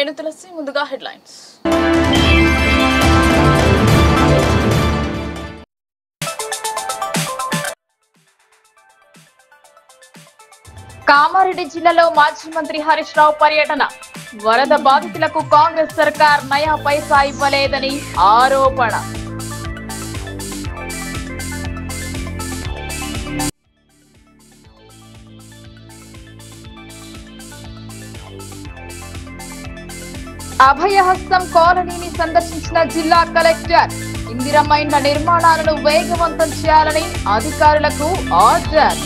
నేను తులసి. ముందుగా హెడ్లైన్స్. కామారెడ్డి జిల్లాలో మాజీ మంత్రి హరీష్ రావు పర్యటన. వరద బాధితులకు కాంగ్రెస్ సర్కార్ నయా పైసా ఇవ్వలేదని ఆరోపణ. అభయహస్తం కాలనీని సందర్శించిన జిల్లా కలెక్టర్. ఇందిరమ్మ ఇండ్ల నిర్మాణాలను వేగవంతం చేయాలని అధికారులకు ఆర్డర్.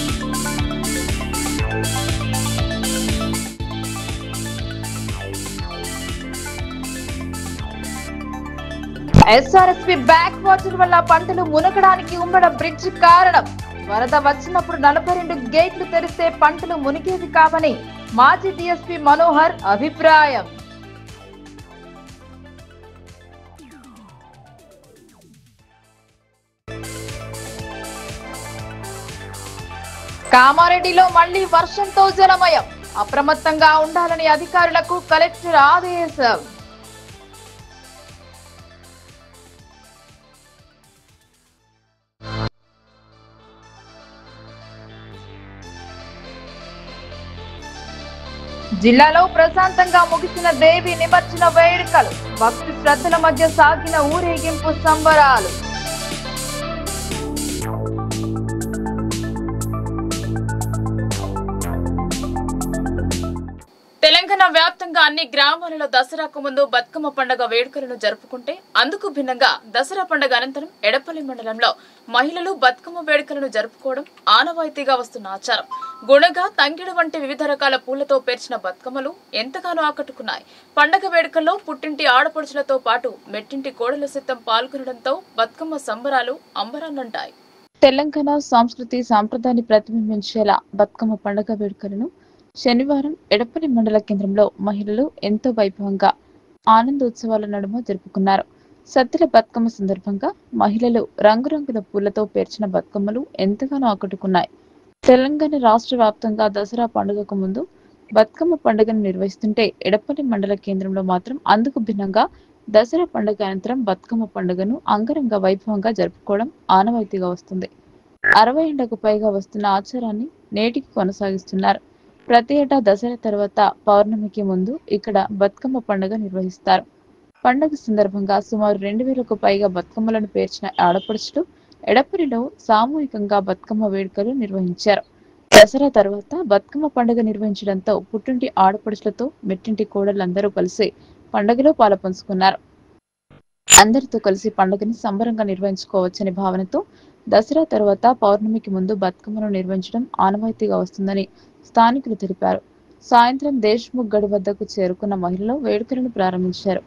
ఎస్ఆర్ఎస్పీ బ్యాక్ వాటర్ వల్ల పంటలు మునగడానికి ఉమ్మడ బ్రిడ్జ్ కారణం. వరద వచ్చినప్పుడు 42 గేట్లు తెరిస్తే పంటలు మునిగేవి కావని మాజీ డీఎస్పీ మనోహర్ అభిప్రాయం. కామారెడ్డిలో మళ్లీ వర్షంతో జలమయం. అప్రమత్తంగా ఉండాలని అధికారులకు కలెక్టర్ ఆదేశం. జిల్లాలో ప్రశాంతంగా ముగిసిన దేవి నిమజ్జన వేడుకలు. భక్తి శ్రద్ధల మధ్య సాగిన ఊరేగింపు సంబరాలు. తెలంగాణ వ్యాప్తంగా అన్ని గ్రామాలలో దసరాకు ముందు బతుకమ్మ పండుగ వేడుకలను జరుపుకుంటే అందుకు భిన్నంగా దసరా పండుగ అనంతరం ఎడపల్లి మండలంలో మహిళలు బతుకమ్మ వేడుకలను జరుపుకోవడం ఆనవాయితీగా వస్తున్న ఆచారం. గుణగ, తంగిడు వంటి వివిధ రకాల పూలతో పేర్చిన బతుకమ్మలు ఎంతగానో ఆకట్టుకున్నాయి. పండుగ వేడుకల్లో పుట్టింటి ఆడపడుచులతో పాటు మెట్టింటి కోడలు సిద్ధం పాల్గొనడంతో బతుకమ్మ సంబరాలు అంబరాన్నంటాయి. తెలంగాణ సంస్కృతి సాంప్రదాయాన్ని ప్రతిబింబించేలా బతుకమ్మ పండుగ వేడుకలను శనివారం ఎడపల్లి మండల కేంద్రంలో మహిళలు ఎంతో వైభవంగా ఆనందోత్సవాల నడుమ జరుపుకున్నారు. సద్దుల బతుకమ్మ సందర్భంగా మహిళలు రంగురంగుల పూలతో పేర్చిన బతుకమ్మలు ఎంతగానో ఆకట్టుకున్నాయి. తెలంగాణ రాష్ట్ర వ్యాప్తంగా దసరా పండుగకు ముందు బతుకమ్మ పండుగను నిర్వహిస్తుంటే ఎడపల్లి మండల కేంద్రంలో మాత్రం అందుకు భిన్నంగా దసరా పండుగ అనంతరం బతుకమ్మ పండుగను అంగరంగ వైభవంగా జరుపుకోవడం ఆనవాయితీగా వస్తుంది. 60 ఏళ్లకు పైగా వస్తున్న ఆచారాన్ని నేటికి కొనసాగిస్తున్నారు. ప్రతి ఏటా దసరా తర్వాత పౌర్ణమికి ముందు ఇక్కడ బతుకమ్మ పండుగ నిర్వహిస్తారు. పండుగ సందర్భంగా సుమారు 2000కు పైగా బతుకమ్మలను పేర్చిన ఆడపడుచులు ఎడపల్లిలో సామూహికంగా బతుకమ్మ వేడుకలు నిర్వహించారు. దసరా తర్వాత బతుకమ్మ పండుగ నిర్వహించడంతో పుట్టింటి ఆడపడుచులతో మెట్టింటి కోడలందరూ కలిసి పండుగలో పాలుపంచుకున్నారు. అందరితో కలిసి పండుగని సంబరంగా నిర్వహించుకోవచ్చనే భావనతో దసరా తర్వాత పౌర్ణమికి ముందు బతుకమ్మను నిర్వహించడం ఆనవాయితీగా వస్తుందని స్థానికులు తెలిపారు. సాయంత్రం దేశ్ముఖ్ గడి వద్దకు చేరుకున్న మహిళలు వేడుకలను ప్రారంభించారు.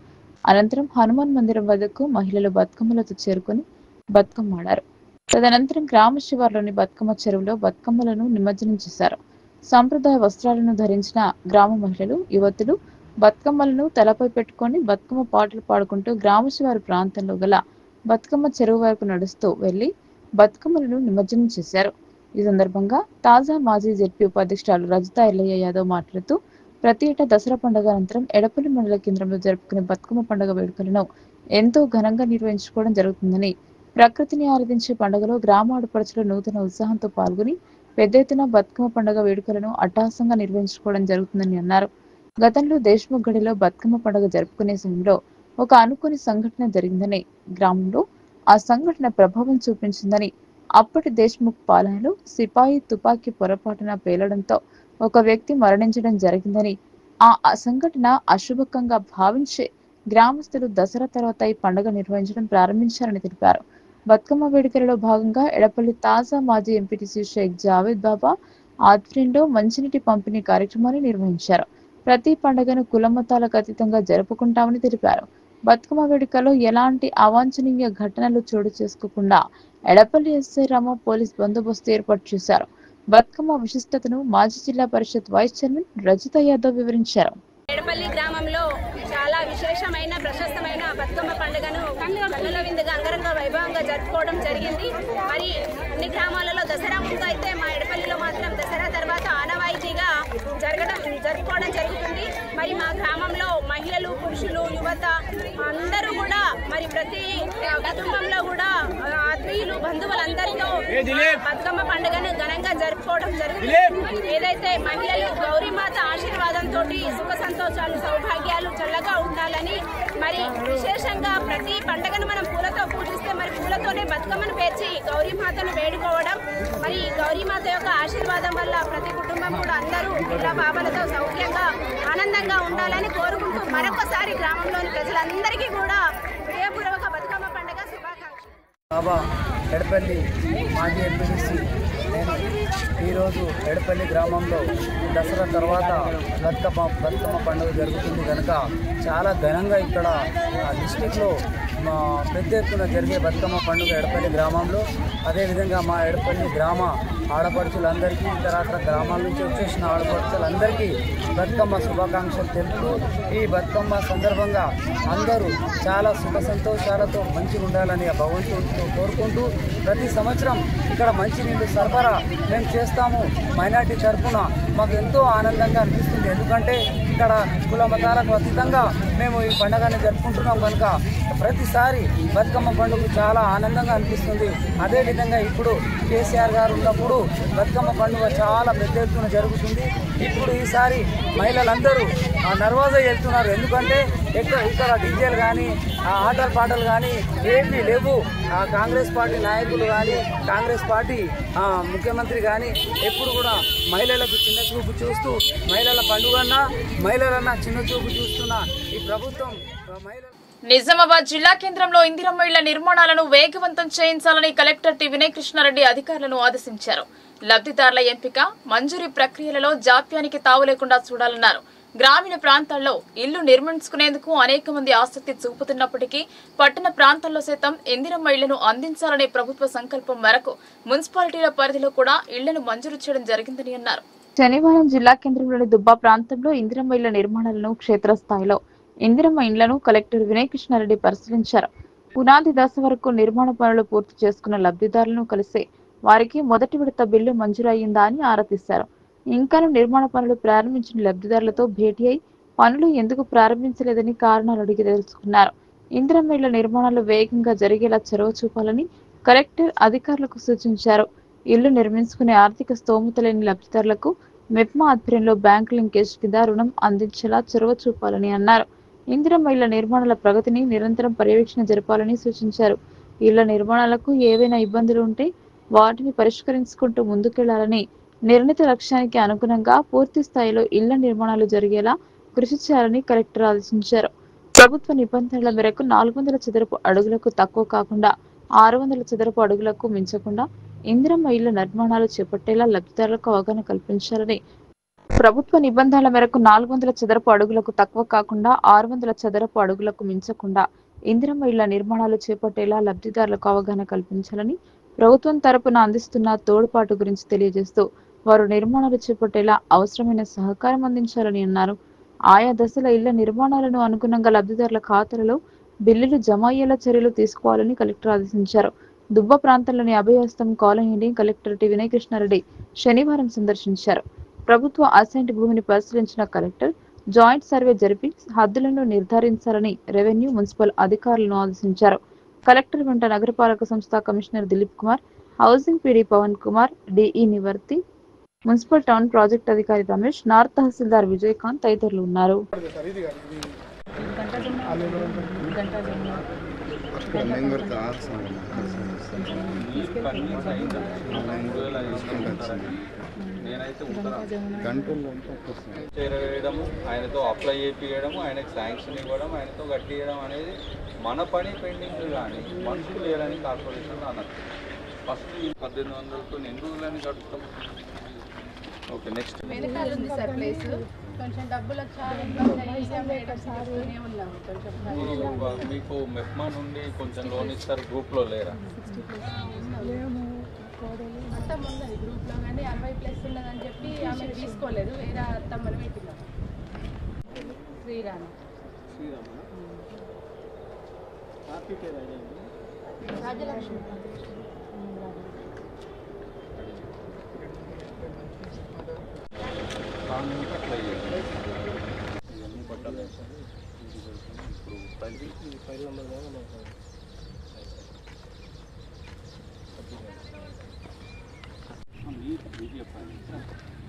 అనంతరం హనుమాన్ మందిరం వద్దకు మహిళలు బతుకమ్మలతో చేరుకుని బతుకమ్మ ఆడారు. తదనంతరం గ్రామ శివార్లోని బతుకమ్మ చెరువులో బతుకమ్మలను నిమజ్జనం చేశారు. సంప్రదాయ వస్త్రాలను ధరించిన గ్రామ మహిళలు, యువతులు బతుకమ్మలను తలపై పెట్టుకుని బతుకమ్మ పాటలు పాడుకుంటూ గ్రామ శివారు ప్రాంతంలో గల బతుకమ్మ చెరువు వరకు నడుస్తూ వెళ్లి బతుకమ్మలను నిమజ్జనం చేశారు. ఈ సందర్భంగా తాజా మాజీ జెడ్పీ ఉపాధ్యక్షురాలు రజిత ఎల్లయ్య యాదవ్ మాట్లాడుతూ ప్రతి ఏటా దసరా పండుగ అనంతరం ఎడపల్లి మండల కేంద్రంలో జరుపుకునే బతుకమ్మ పండుగ వేడుకలను ఎంతో ఘనంగా నిర్వహించుకోవడం జరుగుతుందని, ప్రకృతిని ఆరాధించే పండుగలో గ్రామ ఆడపడుచులు నూతన ఉత్సాహంతో పాల్గొని పెద్ద ఎత్తున బతుకమ్మ పండుగ వేడుకలను అట్టహాసంగా నిర్వహించుకోవడం జరుగుతుందని అన్నారు. గతంలో దేశ్ముఖ్ గడిలో బతుకమ్మ పండుగ జరుపుకునే సమయంలో ఒక అనుకోని సంఘటన జరిగిందని, గ్రామంలో ఆ సంఘటన ప్రభావం చూపించిందని, అప్పటి దేశ్ముఖ్ పాలనలో సిపాయి తుపాకీ పొరపాటున పేలడంతో ఒక వ్యక్తి మరణించడం జరిగిందని, ఆ సంఘటన అశుభకంగా భావించే గ్రామస్తులు దసరా తర్వాత ఈ పండుగ నిర్వహించడం ప్రారంభించారని తెలిపారు. బతుకమ్మ వేడుకలలో భాగంగా ఎడపల్లి తాజా మాజీ ఎంపీటీసీ షేక్ జావేద్ బాబా ఆధ్వర్యంలో మంచినీటి పంపిణీ కార్యక్రమాన్ని నిర్వహించారు. ప్రతి పండుగను కులమతాలకు అతీతంగా జరుపుకుంటామని తెలిపారు. బతుకమ్మ వేడుకలో ఎలాంటి అవాంఛనీయ ఘటనలు చోటు చేసుకోకుండా ఎడపల్లి ఎస్ఐ రామ పోలీస్ బందోబస్తు ఏర్పాటు చేశారు. బతుకమ్మ విశిష్టతను మాజీ జిల్లా పరిషత్ వైస్ చైర్మన్ రజిత యాదవ్ వివరించారు. ఎడపల్లి గ్రామంలో చాలా విశేషమైన ప్రశస్తమైన బతుకమ్మ పండుగను కన్నుల విందుగా అంగరంగ వైభవంగా జరుపుకోవడం జరిగింది. మరి అన్ని గ్రామాలలో దసరా ముందు అయితే మా ఎడపల్లిలో మాత్రం దసరా తర్వాత ఆనవాయితీగా జరుపుకోవడం జరుగుతుంది. మరి మా గ్రామంలో మహిళలు, పురుషులు, యువత అందరూ కూడా మరి ప్రతి కుటుంబంలో కూడా ఆత్మీయులు, బంధువులందరితో బతుకమ్మ పండుగను ఘనంగా జరుపుకోవడం జరుగుతుంది. ఏదైతే మహిళలు గౌరీమాత ఆశీర్వాదంతో సుఖ సంతోషాలు, సౌభాగ్యాలు చల్లగా ఉండాలని, మరి విశేషంగా ప్రతి పండుగను మనం పూలతో పూజిస్తే మరి పూలతోనే బతుకమ్మను పేర్చి గౌరీమాతను వేడుకోవడం, మరి గౌరీమాత యొక్క ఆశీర్వాదం వల్ల ప్రతి కుటుంబం కూడా అందరూ ఇలా బాబలతో సౌఖ్యంగా ఆనందంగా ఉండాలని కోరుకుంటూ మరొకసారి గ్రామంలోని ప్రజలందరికీ కూడా హృదయపూర్వక బతుకమ్మ పండుగ శుభాకాంక్షలు. బాబా ఎడపల్లి మాజీ ఎంపీడీసీ. నేను ఈరోజు ఎడపల్లి గ్రామంలో దసరా తర్వాత బతుకమ్మ పండుగ జరుగుతుంది కనుక చాలా ఘనంగా ఇక్కడ డిస్టిక్లో పెద్ద ఎత్తున జరిగే బతుకమ్మ పండుగ ఎడపల్లి గ్రామంలో. అదేవిధంగా మా ఎడపల్లి గ్రామ ఆడపడుచులందరికీ, ఇతర గ్రామాల నుంచి వచ్చేసిన ఆడపడుచులందరికీ బతుకమ్మ శుభాకాంక్షలు తెలుపుతూ ఈ బతుకమ్మ సందర్భంగా అందరూ చాలా సుఖ సంతోషాలతో మంచిగా ఉండాలని భగవంతుడితో కోరుకుంటూ ప్రతి సంవత్సరం ఇక్కడ మంచినీళ్ళు సరఫరా మేము చేస్తాము. మైనార్టీ తరఫున మాకు ఎంతో ఆనందంగా అనిపిస్తుంది. ఎందుకంటే ఇక్కడ కుల మతాలకు అతీతంగా మేము ఈ పండుగని జరుపుకుంటున్నాం కనుక ప్రతిసారి బతుకమ్మ పండుగ చాలా ఆనందంగా అనిపిస్తుంది. అదేవిధంగా ఇప్పుడు కేసీఆర్ గారు ఉన్నప్పుడు బతుకమ్మ పండుగ చాలా పెద్ద ఎత్తున జరుగుతుంది. ఇప్పుడు ఈసారి మహిళలందరూ నర్వాజా వెళ్తున్నారు. ఎందుకంటే ఇక్కడ డీజేలు కానీ ఆటలు పాటలు కానీ ఏమీ లేవు. కాంగ్రెస్ పార్టీ నాయకులు కానీ కాంగ్రెస్ పార్టీ ముఖ్యమంత్రి కానీ ఎప్పుడు కూడా మహిళలకు చిన్న చూపు చూస్తూ మహిళల పండుగన్నా మహిళలన్నా చిన్న చూపు చూస్తున్న ఈ ప్రభుత్వం నిజామాబాద్ జిల్లా కేంద్రంలో ఇందిరమ్మ ఇళ్ల నిర్మాణాలను వేగవంతం చేయించాలని కలెక్టర్ టి వినయ్ కృష్ణారెడ్డి అధికారులను ఆదేశించారు. లబ్ధిదారుల ఎంపిక, మంజూరీ ప్రక్రియలలో జాప్యానికి తావు లేకుండా చూడాలన్నారు. గ్రామీణ ప్రాంతాల్లో ఇళ్లు నిర్మించుకునేందుకు అనేక మంది ఆసక్తి చూపుతున్నప్పటికీ పట్టణ ప్రాంతాల్లో సైతం ఇందిరమ్మ ఇళ్లను అందించాలనే ప్రభుత్వ సంకల్పం మేరకు మున్సిపాలిటీల పరిధిలో కూడా ఇళ్లను మంజూరు చేయడం జరిగిందని అన్నారు. శనివారం జిల్లా కేంద్రంలోని దుబ్బా ప్రాంతంలో ఇందిరమ్మ ఇళ్ల నిర్మాణాలను క్షేత్రస్థాయిలో ఇందిరమ్మ ఇండ్లను కలెక్టర్ వినయ్ కృష్ణారెడ్డి పరిశీలించారు. పునాది దశ వరకు నిర్మాణ పనులు పూర్తి చేసుకున్న లబ్ధిదారులను కలిసి వారికి మొదటి విడత బిల్లు మంజూరు అయ్యిందా అని ఆరా తీశారు. ఇంకా నిర్మాణ పనులు ప్రారంభించిన లబ్ధిదారులతో భేటీ అయి పనులు ఎందుకు ప్రారంభించలేదని కారణాలు అడిగి తెలుసుకున్నారు. ఇందిరమ్మ ఇళ్ల నిర్మాణాలు వేగంగా జరిగేలా చొరవ చూపాలని కలెక్టర్ అధికారులకు సూచించారు. ఇల్లు నిర్మించుకునే ఆర్థిక స్తోమత లేని లబ్ధిదారులకు మెప్మా ఆధ్వర్యంలో బ్యాంకు లింకేజ్ కింద రుణం అందించేలా చొరవ చూపాలని అన్నారు. ఇందిరమ్మ ఇళ్ల నిర్మాణాల ప్రగతిని నిరంతరం పర్యవేక్షణ జరపాలని సూచించారు. ఇళ్ల నిర్మాణాలకు ఏవైనా ఇబ్బందులు ఉంటే వాటిని పరిష్కరించుకుంటూ ముందుకెళ్లాలని, నిర్ణీత లక్ష్యానికి అనుగుణంగా పూర్తి స్థాయిలో ఇళ్ల నిర్మాణాలు జరిగేలా కృషి చేయాలని కలెక్టర్ ఆదేశించారు. ప్రభుత్వ నిబంధనల మేరకు 400 చదరపు అడుగులకు తక్కువ కాకుండా 600 చదరపు అడుగులకు మించకుండా ఇందిరమ్మ ఇళ్ల నిర్మాణాలు చేపట్టేలా లబ్ధిదారులకు అవగాహన కల్పించాలని, ప్రభుత్వ నిబంధనల మేరకు 400 చదరపు అడుగులకు తక్కువ కాకుండా 600 చదరపు అడుగులకు మించకుండా ఇందిరమ్మ ఇళ్ల నిర్మాణాలు చేపట్టేలా లబ్ధిదారులకు అవగాహన కల్పించాలని, ప్రభుత్వం తరపున అందిస్తున్న తోడ్పాటు గురించి తెలియజేస్తూ వారు నిర్మాణాలు చేపట్టేలా అవసరమైన సహకారం అందించాలని అన్నారు. ఆయా దశల ఇళ్ల నిర్మాణాలను అనుగుణంగా లబ్ధిదారుల ఖాతాలలో బిల్లులు జమ అయ్యేలా చర్యలు తీసుకోవాలని కలెక్టర్ ఆదేశించారు. దుబ్బ ప్రాంతంలోని అభయహస్తం కాలనీని కలెక్టర్ టి వినయ్ కృష్ణారెడ్డి శనివారం సందర్శించారు. ప్రభుత్వ అసైన్డ్ భూమిని పరిశీలించిన కలెక్టర్ జాయింట్ సర్వే జరిపి హద్దులను నిర్ధారించాలని రెవెన్యూ, మున్సిపల్ అధికారులను ఆదేశించారు. కలెక్టర్ వెంట నగరపాలక సంస్థ commissioner Dilip Kumar, housing PD Pavan Kumar, DE Nivarthi, municipal town project అధికారి రమేష్, నార్త్ తహసీల్దార్ విజయకాంత్ తదితరులు ఉన్నారు. నేనైతే చేరవేయడము, ఆయనతో అప్లై చేయించడము, ఆయనకు శాంక్షన్ ఇవ్వడం, ఆయనతో కట్టియడం అనేది మన పని పెండింగ్. కానీ మనుషులు లేరని కార్పొరేషన్ అన్నారు. ఫస్ట్ 1800తో ఎన్ని రోజులని కట్టుతాం. ఓకే, నెక్స్ట్ మీకు మెప్మా నుండి కొంచెం లోన్ ఇస్తారు. గ్రూప్లో లేరా? మొత్తం ఉన్నది గ్రూప్లో, కానీ 60+ ఉన్నదని చెప్పి ఆమె తీసుకోలేదు. వేరే తమ్మని పెట్టినాం. శ్రీరామ రాజలక్ష్మి అప్లై చేయాలి. ఇవన్నీ పట్టాలి.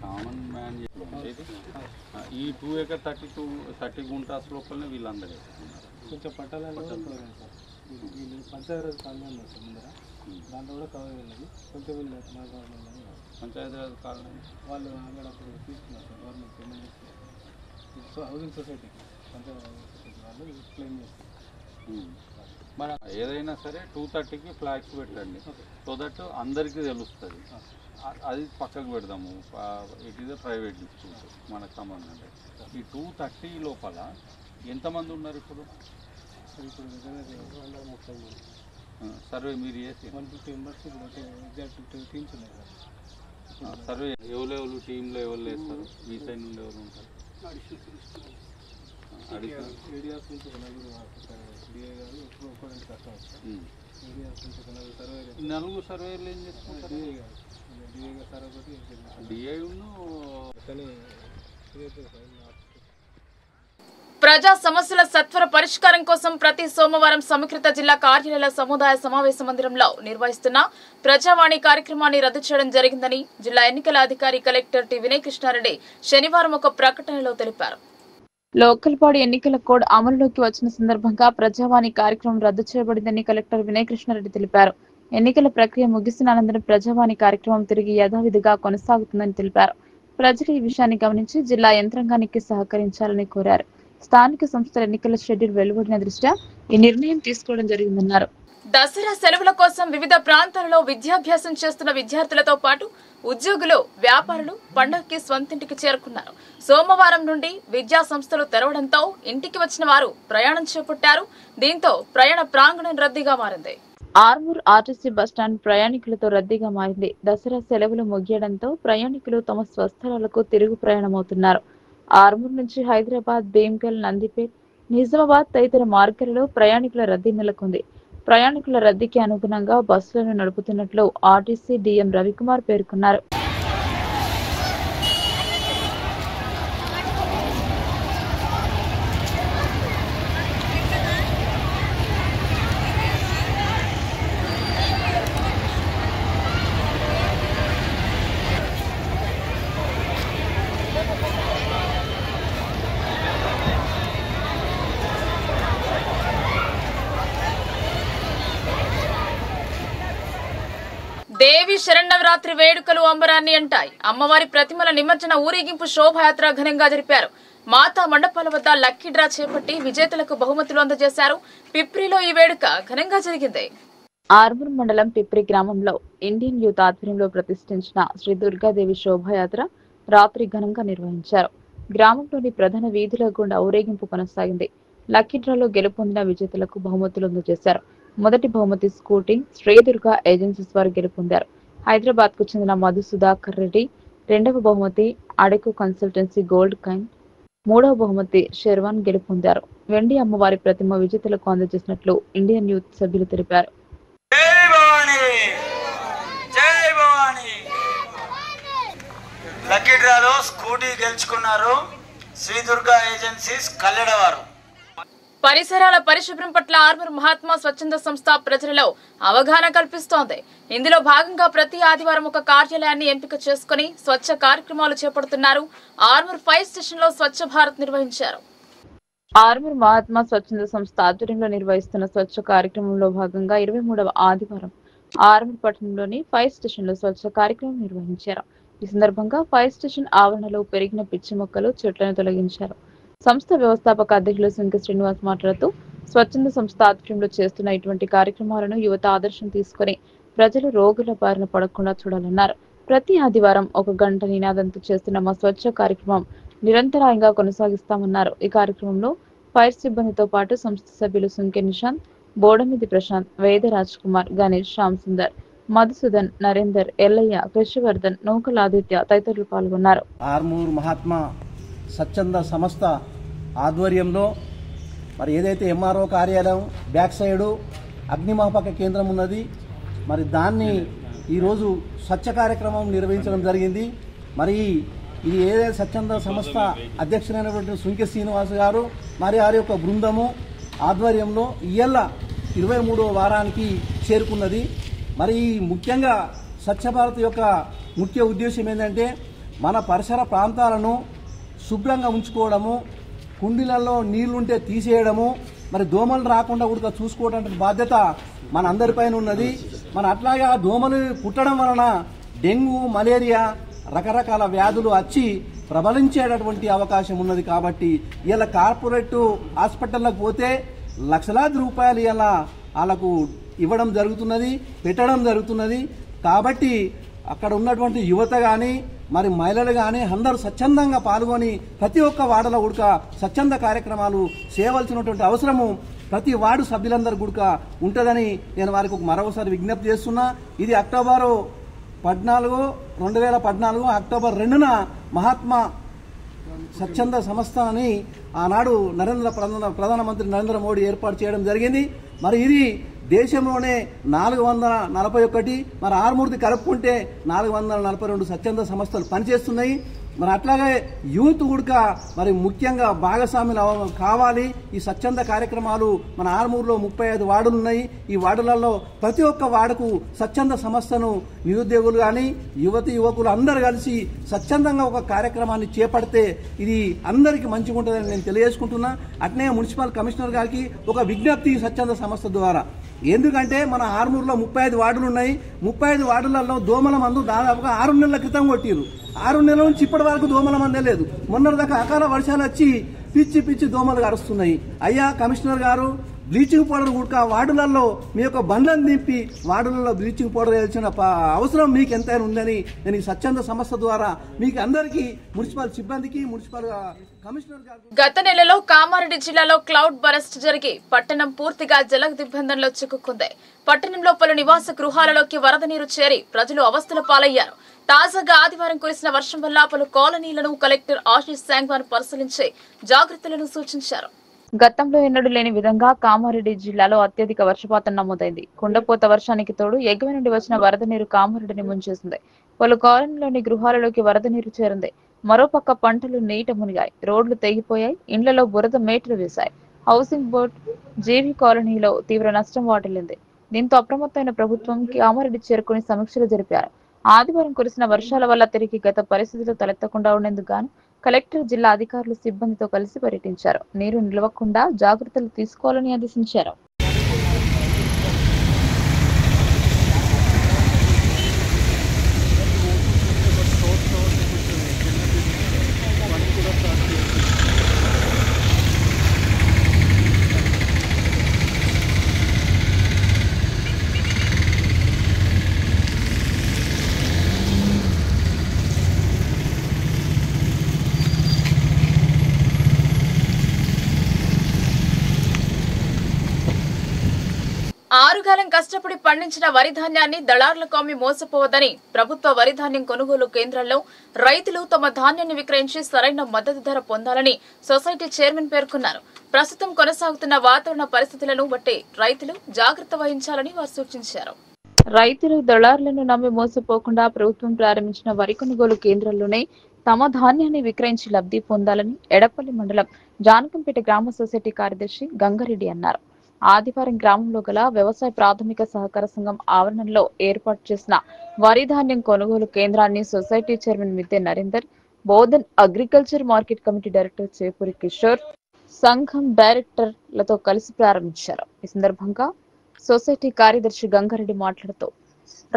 కామన్ మ్యాన్ ఈ 2 acre 30 గుంటాస్ లోపలనే వీళ్ళందరూ కొంచెం పట్టాలని పంచాయతీరాజ్ కాలనీ ఉన్నారు సార్ ముందర, దాంట్లో కూడా కవర్ వెళ్ళదు. కొంచెం వీళ్ళు పంచాయతీరాజ్ కాలనీ వాళ్ళు అక్కడ అప్పుడు తీసుకున్నారు sir government payment. So housing society panchayat housing society వాళ్ళు క్లెయిమ్ చేస్తారు. మన ఏదైనా సరే 230కి ఫ్లాగ్స్ పెట్టండి, సో దట్ అందరికీ తెలుస్తుంది. అది పక్కకు పెడదాము, ఇట్ ఈజ్ ప్రైవేట్ డిస్ట్రిక్ట్ మనకు సంబంధం లేదు. ఈ 230 లోపల ఎంతమంది ఉన్నారు ఇప్పుడు? ఇప్పుడు దగ్గర 133 సర్వే మీరు చేసి 150 మెంబర్స్ ఇప్పుడు ఎగ్జాక్ట్ 50 టీమ్స్ ఉన్నాయి సార్. సర్వే ఎవరు టీంలో ఎవరు వేస్తారు? మీ సైడ్ నుండి ఎవరు ఉంటారు? ఏరియాస్ నుంచి ఒక నలుగురు డిఏ గారు ఒక్కరికి కష్టం వస్తారు. ఏరియాస్ నుంచి ఒక నలుగురు సర్వే, 4 సర్వేలు ఏం చేస్తున్నారు? డిఏ గారు సార్ ఒకటి డిఐను. కానీ ప్రజా సమస్యల సత్వర పరిష్కారం కోసం ప్రతి సోమవారం సమీకృత జిల్లా కార్యాలయాల సముదాయ సమావేశ మందిరంలో నిర్వహిస్తున్న ప్రజావాణి కార్యక్రమాన్ని రద్దు చేయడం జరిగిందని జిల్లా ఎన్నికల అధికారి కలెక్టర్ టి వినయ్ కృష్ణారెడ్డి శనివారం ఒక ప్రకటనలో తెలిపారు. లోకల్ బాడీ ఎన్నికల కోడ్ అమలులోకి వచ్చిన సందర్భంగా ప్రజావాణి కార్యక్రమం రద్దు చేయబడిందని కలెక్టర్ వినయ్ కృష్ణారెడ్డి తెలిపారు. ఎన్నికల ప్రక్రియ ముగిసిన అనంతరం ప్రజావాణి కార్యక్రమం తిరిగి యథావిధిగా కొనసాగుతుందని తెలిపారు. ప్రజలు ఈ విషయాన్ని గమనించి జిల్లా యంత్రాంగానికి సహకరించాలని కోరారు. స్థానిక సంస్థల ఎన్నికల షెడ్యూల్ వెలువడిన దృష్ట్యా ఈ నిర్ణయం తీసుకోవడం జరిగిందన్నారు. దసరా సెలవుల కోసం వివిధ ప్రాంతాలలో విద్యాభ్యాసం చేస్తున్న విద్యార్థులతో పాటు ఉద్యోగులు, వ్యాపారులు పండుగకి స్వంతింటికి చేరుకున్నారు. సోమవారం నుండి విద్యా సంస్థలు తెరవడంతో ఇంటికి వచ్చిన వారు ప్రయాణం చేపట్టారు. దీంతో ప్రయాణ ప్రాంగణం రద్దీగా మారింది. ఆర్మూర్ ఆర్టీసీ బస్టాండ్ ప్రయాణికులతో రద్దీగా మారింది. దసరా సెలవులు ముగియడంతో ప్రయాణికులు తమ స్వస్థలాలకు తిరుగు ప్రయాణమవుతున్నారు. ఆర్మూర్ నుంచి హైదరాబాద్, భీమ్గల్, నందిపేట్, నిజామాబాద్ తదితర మార్గాలలో ప్రయాణికుల రద్దీ నెలకొంది. ప్రయాణికుల రద్దీకి అనుగుణంగా బస్సులను నడుపుతున్నట్లు ఆర్టీసీ డిఎం రవికుమార్ పేర్కొన్నారు. దేవి శరన్నవరాత్రి వేడుకలు అంబరాన్ని అంటాయి. అమ్మవారి ప్రతిమల నిమజ్జన ఊరేగింపు శోభాయాత్ర ఘనంగా జరిపారు. మాతా మండపాల వద్ద లక్కీ డ్రా చేపట్టి విజేతలకు బహుమతులు అందజేశారు. పిప్రిలో ఈ వేడుక ఘనంగా జరిగింది. ఆర్మూర్ మండలం పిప్రి గ్రామంలో ఇండియన్ యూత్ ఆధ్వర్యంలో ప్రతిష్ఠించిన శ్రీ దుర్గాదేవి శోభాయాత్ర రాత్రి ఘనంగా నిర్వహించారు. గ్రామంలోని ప్రధాన వీధుల గుండా ఊరేగింపు కొనసాగింది. లక్కీ డ్రాలో గెలుపొందిన విజేతలకు బహుమతులు అందజేశారు. మొదటి బహుమతి స్కూటీ శ్రీ దుర్గా ఏజెన్సీస్ వారు గెలుపొందారు. హైదరాబాద్ కు చెందిన మధు సుధాకర్ రెడ్డి. రెండవ బహుమతి అడెకు కన్సల్టెన్సీ గోల్డ్ కాయిన్. మూడవ బహుమతి షెర్వాన్ గెలుపొందారు. వెండి అమ్మవారి ప్రతిమ విజేతలకు అందజేసినట్లు ఇండియన్ యూత్ సభ్యులు తెలిపారు. లక్కీ డ్రాలో స్కూటీ గెలుచుకున్నారు శ్రీ దుర్గా ఏజెన్సీస్ కల్లెడవారు. పరిసరాల పరిశుభ్రం పట్ల ఆర్మూర్ మహాత్మా స్వచ్ఛంద సంస్థ ప్రజలలో అవగాహన కల్పిస్తోంది. ఇందులో భాగంగా ప్రతి ఆదివారం ఒక కార్యాలయాన్ని ఎంపిక చేసుకుని స్వచ్ఛ కార్యక్రమాలు చేపడుతున్నారు. ఆర్మూర్ ఫైర్ స్టేషన్ లో స్వచ్ఛ భారత్ నిర్వహించారు. ఆర్మూర్ మహాత్మా స్వచ్ఛంద సంస్థ ఆధ్వర్యంలో నిర్వహిస్తున్న స్వచ్ఛ కార్యక్రమంలో భాగంగా 23వ ఆదివారం ఆర్మూర్ పట్టణంలోని ఫైర్ స్టేషన్ లో స్వచ్ఛ కార్యక్రమం నిర్వహించారు. ఈ సందర్భంగా ఫైర్ స్టేషన్ ఆవరణలో పెరిగిన పిచ్చి మొక్కలు, చెట్లను తొలగించారు. సంస్థ వ్యవస్థాపక అధ్యక్షులు సుంకి శ్రీనివాస్ మాట్లాడుతూ స్వచ్ఛంద సంస్థ ఆధ్వర్యంలో చేస్తున్న ఇటువంటి కార్యక్రమాలను యువత ఆదర్శం తీసుకుని ప్రజలు రోగుల బారిన పడకుండా చూడాలన్నారు. ప్రతి ఆదివారం 1 గంట నినాదంతో చేస్తున్న మా స్వచ్ఛ కార్యక్రమం నిరంతరాయంగా కొనసాగిస్తామన్నారు. ఈ కార్యక్రమంలో ఫైర్ సిబ్బందితో పాటు సంస్థ సభ్యులు సుంకె నిశాంత్, బోడమిది ప్రశాంత్, వేద రాజ్ కుమార్, గణేష్, శ్యామ్ సుందర్, మధుసూదన్, నరేందర్, ఎల్లయ్య, కృషివర్ధన్, నూకల ఆదిత్య తదితరులు పాల్గొన్నారు. ఆర్మూర్ మహాత్మా స్వచ్ఛంద సంస్థ ఆధ్వర్యంలో మరి ఏదైతే ఎంఆర్ఓ కార్యాలయం బ్యాక్ సైడు అగ్నిమాపక కేంద్రం ఉన్నది, మరి దాన్ని ఈరోజు స్వచ్ఛ కార్యక్రమం నిర్వహించడం జరిగింది. మరి ఇది ఏదైతే స్వచ్ఛంద సంస్థ అధ్యక్షులైనటువంటి సుంకె శ్రీనివాస్ గారు మరి వారి యొక్క బృందము ఆధ్వర్యంలో ఇయ్యాల 23వ వారానికి చేరుకున్నది. మరి ముఖ్యంగా స్వచ్ఛ భారత్ యొక్క ముఖ్య ఉద్దేశం ఏంటంటే మన పరిసర ప్రాంతాలను శుభ్రంగా ఉంచుకోవడము, కుండీలలో నీళ్లుంటే తీసేయడము, మరి దోమలు రాకుండా కూడా చూసుకోవడానికి బాధ్యత మన అందరిపైన ఉన్నది. మన అట్లాగే ఆ దోమలు కుట్టడం వలన డెంగ్యూ, మలేరియా రకరకాల వ్యాధులు వచ్చి ప్రబలించేటటువంటి అవకాశం ఉన్నది. కాబట్టి ఇలా కార్పొరేట్ హాస్పిటల్లకు పోతే లక్షలాది రూపాయలు ఇలా వాళ్ళకు ఇవ్వడం జరుగుతున్నది, పెట్టడం జరుగుతున్నది. కాబట్టి అక్కడ ఉన్నటువంటి యువత కానీ మరి మహిళలు కానీ అందరూ స్వచ్ఛందంగా పాల్గొని ప్రతి ఒక్క వార్డులో ఉడక స్వచ్ఛంద కార్యక్రమాలు చేయవలసినటువంటి అవసరము ప్రతి వార్డు సభ్యులందరూ గుడక ఉంటుందని నేను వారికి మరొకసారి విజ్ఞప్తి చేస్తున్నా. ఇది అక్టోబర్ 14, 2014 అక్టోబర్ 2న మహాత్మా స్వచ్ఛంద సంస్థ అని ఆనాడు ప్రధానమంత్రి నరేంద్ర మోడీ ఏర్పాటు చేయడం జరిగింది. మరి ఇది దేశంలోనే 441, మరి ఆర్మూర్తి కలుపుకుంటే 442 స్వచ్ఛంద సంస్థలు పనిచేస్తున్నాయి. మరి అట్లాగే యూత్ కూడా మరి ముఖ్యంగా భాగస్వాములు కావాలి. ఈ స్వచ్ఛంద కార్యక్రమాలు మన ఆర్మూరులో 35 వార్డులు ఉన్నాయి. ఈ వార్డులలో ప్రతి ఒక్క వార్డుకు స్వచ్ఛంద సంస్థను నిరుద్యోగులు కానీ యువకులు అందరూ కలిసి స్వచ్ఛందంగా ఒక కార్యక్రమాన్ని చేపడితే ఇది అందరికీ మంచిగా ఉంటుందని నేను తెలియజేసుకుంటున్నా. అట్నే మున్సిపల్ కమిషనర్ గారికి ఒక విజ్ఞప్తి స్వచ్ఛంద సంస్థ ద్వారా. ఎందుకంటే మన ఆర్మూరులో 35 వార్డులు ఉన్నాయి. 35 వార్డులలో దోమల మందు దాదాపుగా 6 నెలల క్రితం కొట్టిరు. 6 నెలల నుంచి ఇప్పటి వరకు దోమల మందే లేదు. మొన్నటిదాకా అకాల వర్షాలు వచ్చి పిచ్చి దోమలు గడుస్తున్నాయి. అయ్యా కమిషనర్ గారు, బ్లీచింగ్ పౌడర్ కూడా వార్డులలో మీ యొక్క బండ్లను దింపి వార్డులలో బ్లీచింగ్ పౌడర్ వేయాల్సిన అవసరం మీకు ఎంతైనా ఉందని నేను ఈ స్వచ్ఛంద సంస్థ ద్వారా మీకు అందరికీ, మున్సిపల్ సిబ్బందికి, మున్సిపల్ కమిషనర్ గారు. గత నెలలో కామారెడ్డి జిల్లాలో క్లౌడ్ బరస్ట్ జరిగి పట్టణం పూర్తిగా జల దిగ్బంధంలో చిక్కుకుంది. పట్టణంలో పలు నివాస గృహాలలోకి వరద నీరు చేరి ప్రజలు అవస్థల పాలయ్యారు. తాజాగా ఆదివారం కురిసిన వర్షం వల్ల పలు కాలనీలను కలెక్టర్ ఆశీష్ సాంగ్వాన్ పరిశీలించి జాగ్రత్తలను సూచించారు. గతంలో ఎన్నడూ లేని విధంగా కామారెడ్డి జిల్లాలో అత్యధిక వర్షపాతం నమోదైంది. కుండపోత వర్షానికి తోడు ఎగువ నుండి వచ్చిన వరద నీరు కామారెడ్డిని ముంచేసింది. పలు కాలనీలోని గృహాలలోకి వరద నీరు చేరింది. మరోపక్క పంటలు నీట మునిగాయి, రోడ్లు తెగిపోయాయి, ఇండ్లలో బురద మేటలు వేశాయి. హౌసింగ్ బోర్డు జీవి కాలనీలో తీవ్ర నష్టం వాటిల్లింది. దీంతో అప్రమత్తమైన ప్రభుత్వం కామారెడ్డి చేరుకుని సమీక్షలు జరిపారు. ఆదివారం కురిసిన వర్షాల వల్ల తిరిగి గత పరిస్థితులు తలెత్తకుండా ఉండేందుకు గాను కలెక్టర్, జిల్లా అధికారులు సిబ్బందితో కలిసి పర్యటించారు. నీరు నిలవకుండా జాగ్రత్తలు తీసుకోవాలని ఆదేశించారు. ఆరుగాలం కష్టపడి పండించిన వరి ధాన్యాన్ని దళారులకు అమ్మి మోసపోవద్దని ప్రభుత్వ వరి ధాన్యం కొనుగోలు కేంద్రాల్లో రైతులు తమ ధాన్యాన్ని విక్రయించి సరైన మద్దతు ధర పొందాలని సొసైటీ చైర్మన్ పేర్కొన్నారు. ప్రస్తుతం కొనసాగుతున్న వాతావరణ పరిస్థితులను బట్టి రైతులు జాగ్రత్త వహించాలని వారు సూచించారు. రైతులు దళారులను నమ్మి మోసపోకుండా ప్రభుత్వం ప్రారంభించిన వరి కొనుగోలు కేంద్రాల్లోనే తమ ధాన్యాన్ని విక్రయించి లబ్ధి పొందాలని ఎడపల్లి మండలం జానకంపేట గ్రామ సొసైటీ కార్యదర్శి గంగారెడ్డి అన్నారు. ఆదివారం గ్రామంలో గల వ్యవసాయ ప్రాథమిక సహకార సంఘం ఆవరణలో ఏర్పాటు చేసిన వరి ధాన్యం కొనుగోలు కేంద్రాన్ని సొసైటీ చైర్మన్ మిద్దె Narender, Bodhan agriculture market committee director Chepuri Kishore, సంఘం డైరెక్టర్లతో కలిసి ప్రారంభించారు. ఈ సందర్భంగా సొసైటీ కార్యదర్శి గంగారెడ్డి మాట్లాడుతూ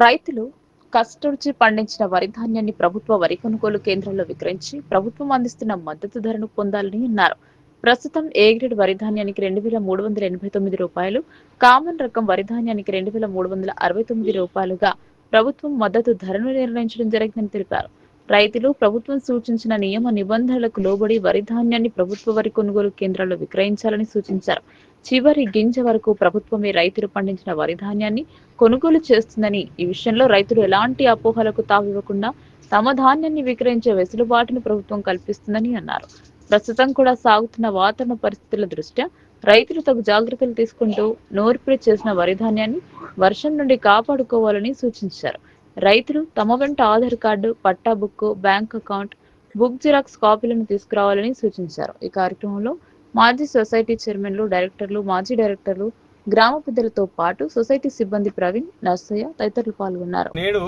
రైతులు కష్టపడి పండించిన వరి ధాన్యాన్ని ప్రభుత్వ వరి కొనుగోలు కేంద్రాల్లో విక్రయించి ప్రభుత్వం అందిస్తున్న మద్దతు ధరను పొందాలని అన్నారు. ప్రస్తుతం ఏ గ్రేడ్ వరి ధాన్యానికి 2389 రూపాయలు, కామన్ రకం వరి ధాన్యానికి 2369 రూపాయలుగా ప్రభుత్వం మద్దతు ధరను నిర్ణయించడం జరిగిందని తెలిపారు. రైతులు ప్రభుత్వం సూచించిన నియమ నిబంధనలకు లోబడి వరి ధాన్యాన్ని ప్రభుత్వ వరి కొనుగోలు కేంద్రాల్లో విక్రయించాలని సూచించారు. చివరి గింజ వరకు ప్రభుత్వమే రైతులు పండించిన వరి ధాన్యాన్ని కొనుగోలు చేస్తుందని, ఈ విషయంలో రైతులు ఎలాంటి అపోహలకు తావివ్వకుండా తమ ధాన్యాన్ని విక్రయించే వెసులుబాటును ప్రభుత్వం కల్పిస్తుందని అన్నారు. ప్రస్తుతం కూడా సాగుతున్న వాతావరణ పరిస్థితుల దృష్ట్యా రైతులు తగు జాగ్రత్తలు తీసుకుంటూ నూర్పిడి చేసిన వరి ధాన్యాన్ని వర్షం నుండి కాపాడుకోవాలని సూచించారు. రైతులు తమ వెంట Aadhaar card, patta book, bank account, book xerox కాపీలను తీసుకురావాలని సూచించారు. ఈ కార్యక్రమంలో మాజీ సొసైటీ చైర్మన్లు, డైరెక్టర్లు, మాజీ డైరెక్టర్లు, గ్రామ పెద్దలతో పాటు సొసైటీ సిబ్బంది ప్రవీణ్, నర్సయ్య తదితరులు పాల్గొన్నారు. నేడు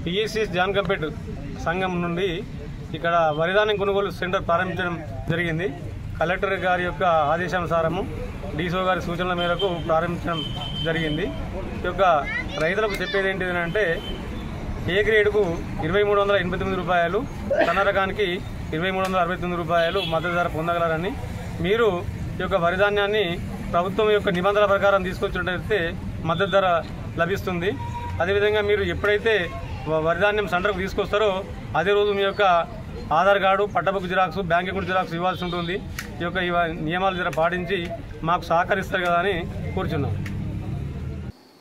పిఎస్సి జాన్కంపేట్ సంఘం నుండి ఇక్కడ వరిధాన్యం కొనుగోలు సెంటర్ ప్రారంభించడం జరిగింది. కలెక్టర్ గారి యొక్క ఆదేశానుసారము డీసో గారి సూచనల మేరకు ప్రారంభించడం జరిగింది. ఈ యొక్క రైతులకు చెప్పేది ఏంటిదంటే ఏ గ్రేడ్కు 2389 రూపాయలు, సన్న రకానికి 2369 రూపాయలు మద్దతు ధర పొందగలరని, మీరు ఈ యొక్క వరిధాన్యాన్ని ప్రభుత్వం యొక్క నిబంధనల ప్రకారం తీసుకొచ్చినట్లయితే మద్దతు ధర లభిస్తుంది. అదేవిధంగా మీరు ఎప్పుడైతే వరిధాన్యం సెంటర్కు తీసుకొస్తారో అదే రోజు మీ యొక్క Aadhaar card, patta book xerox, bank account xerox ఇవ్వాల్సి ఉంటుంది. ఈ యొక్క నియమాలు జర పాటించి మాకు సహకరిస్తారు కదా అని కోరుచున్నాం.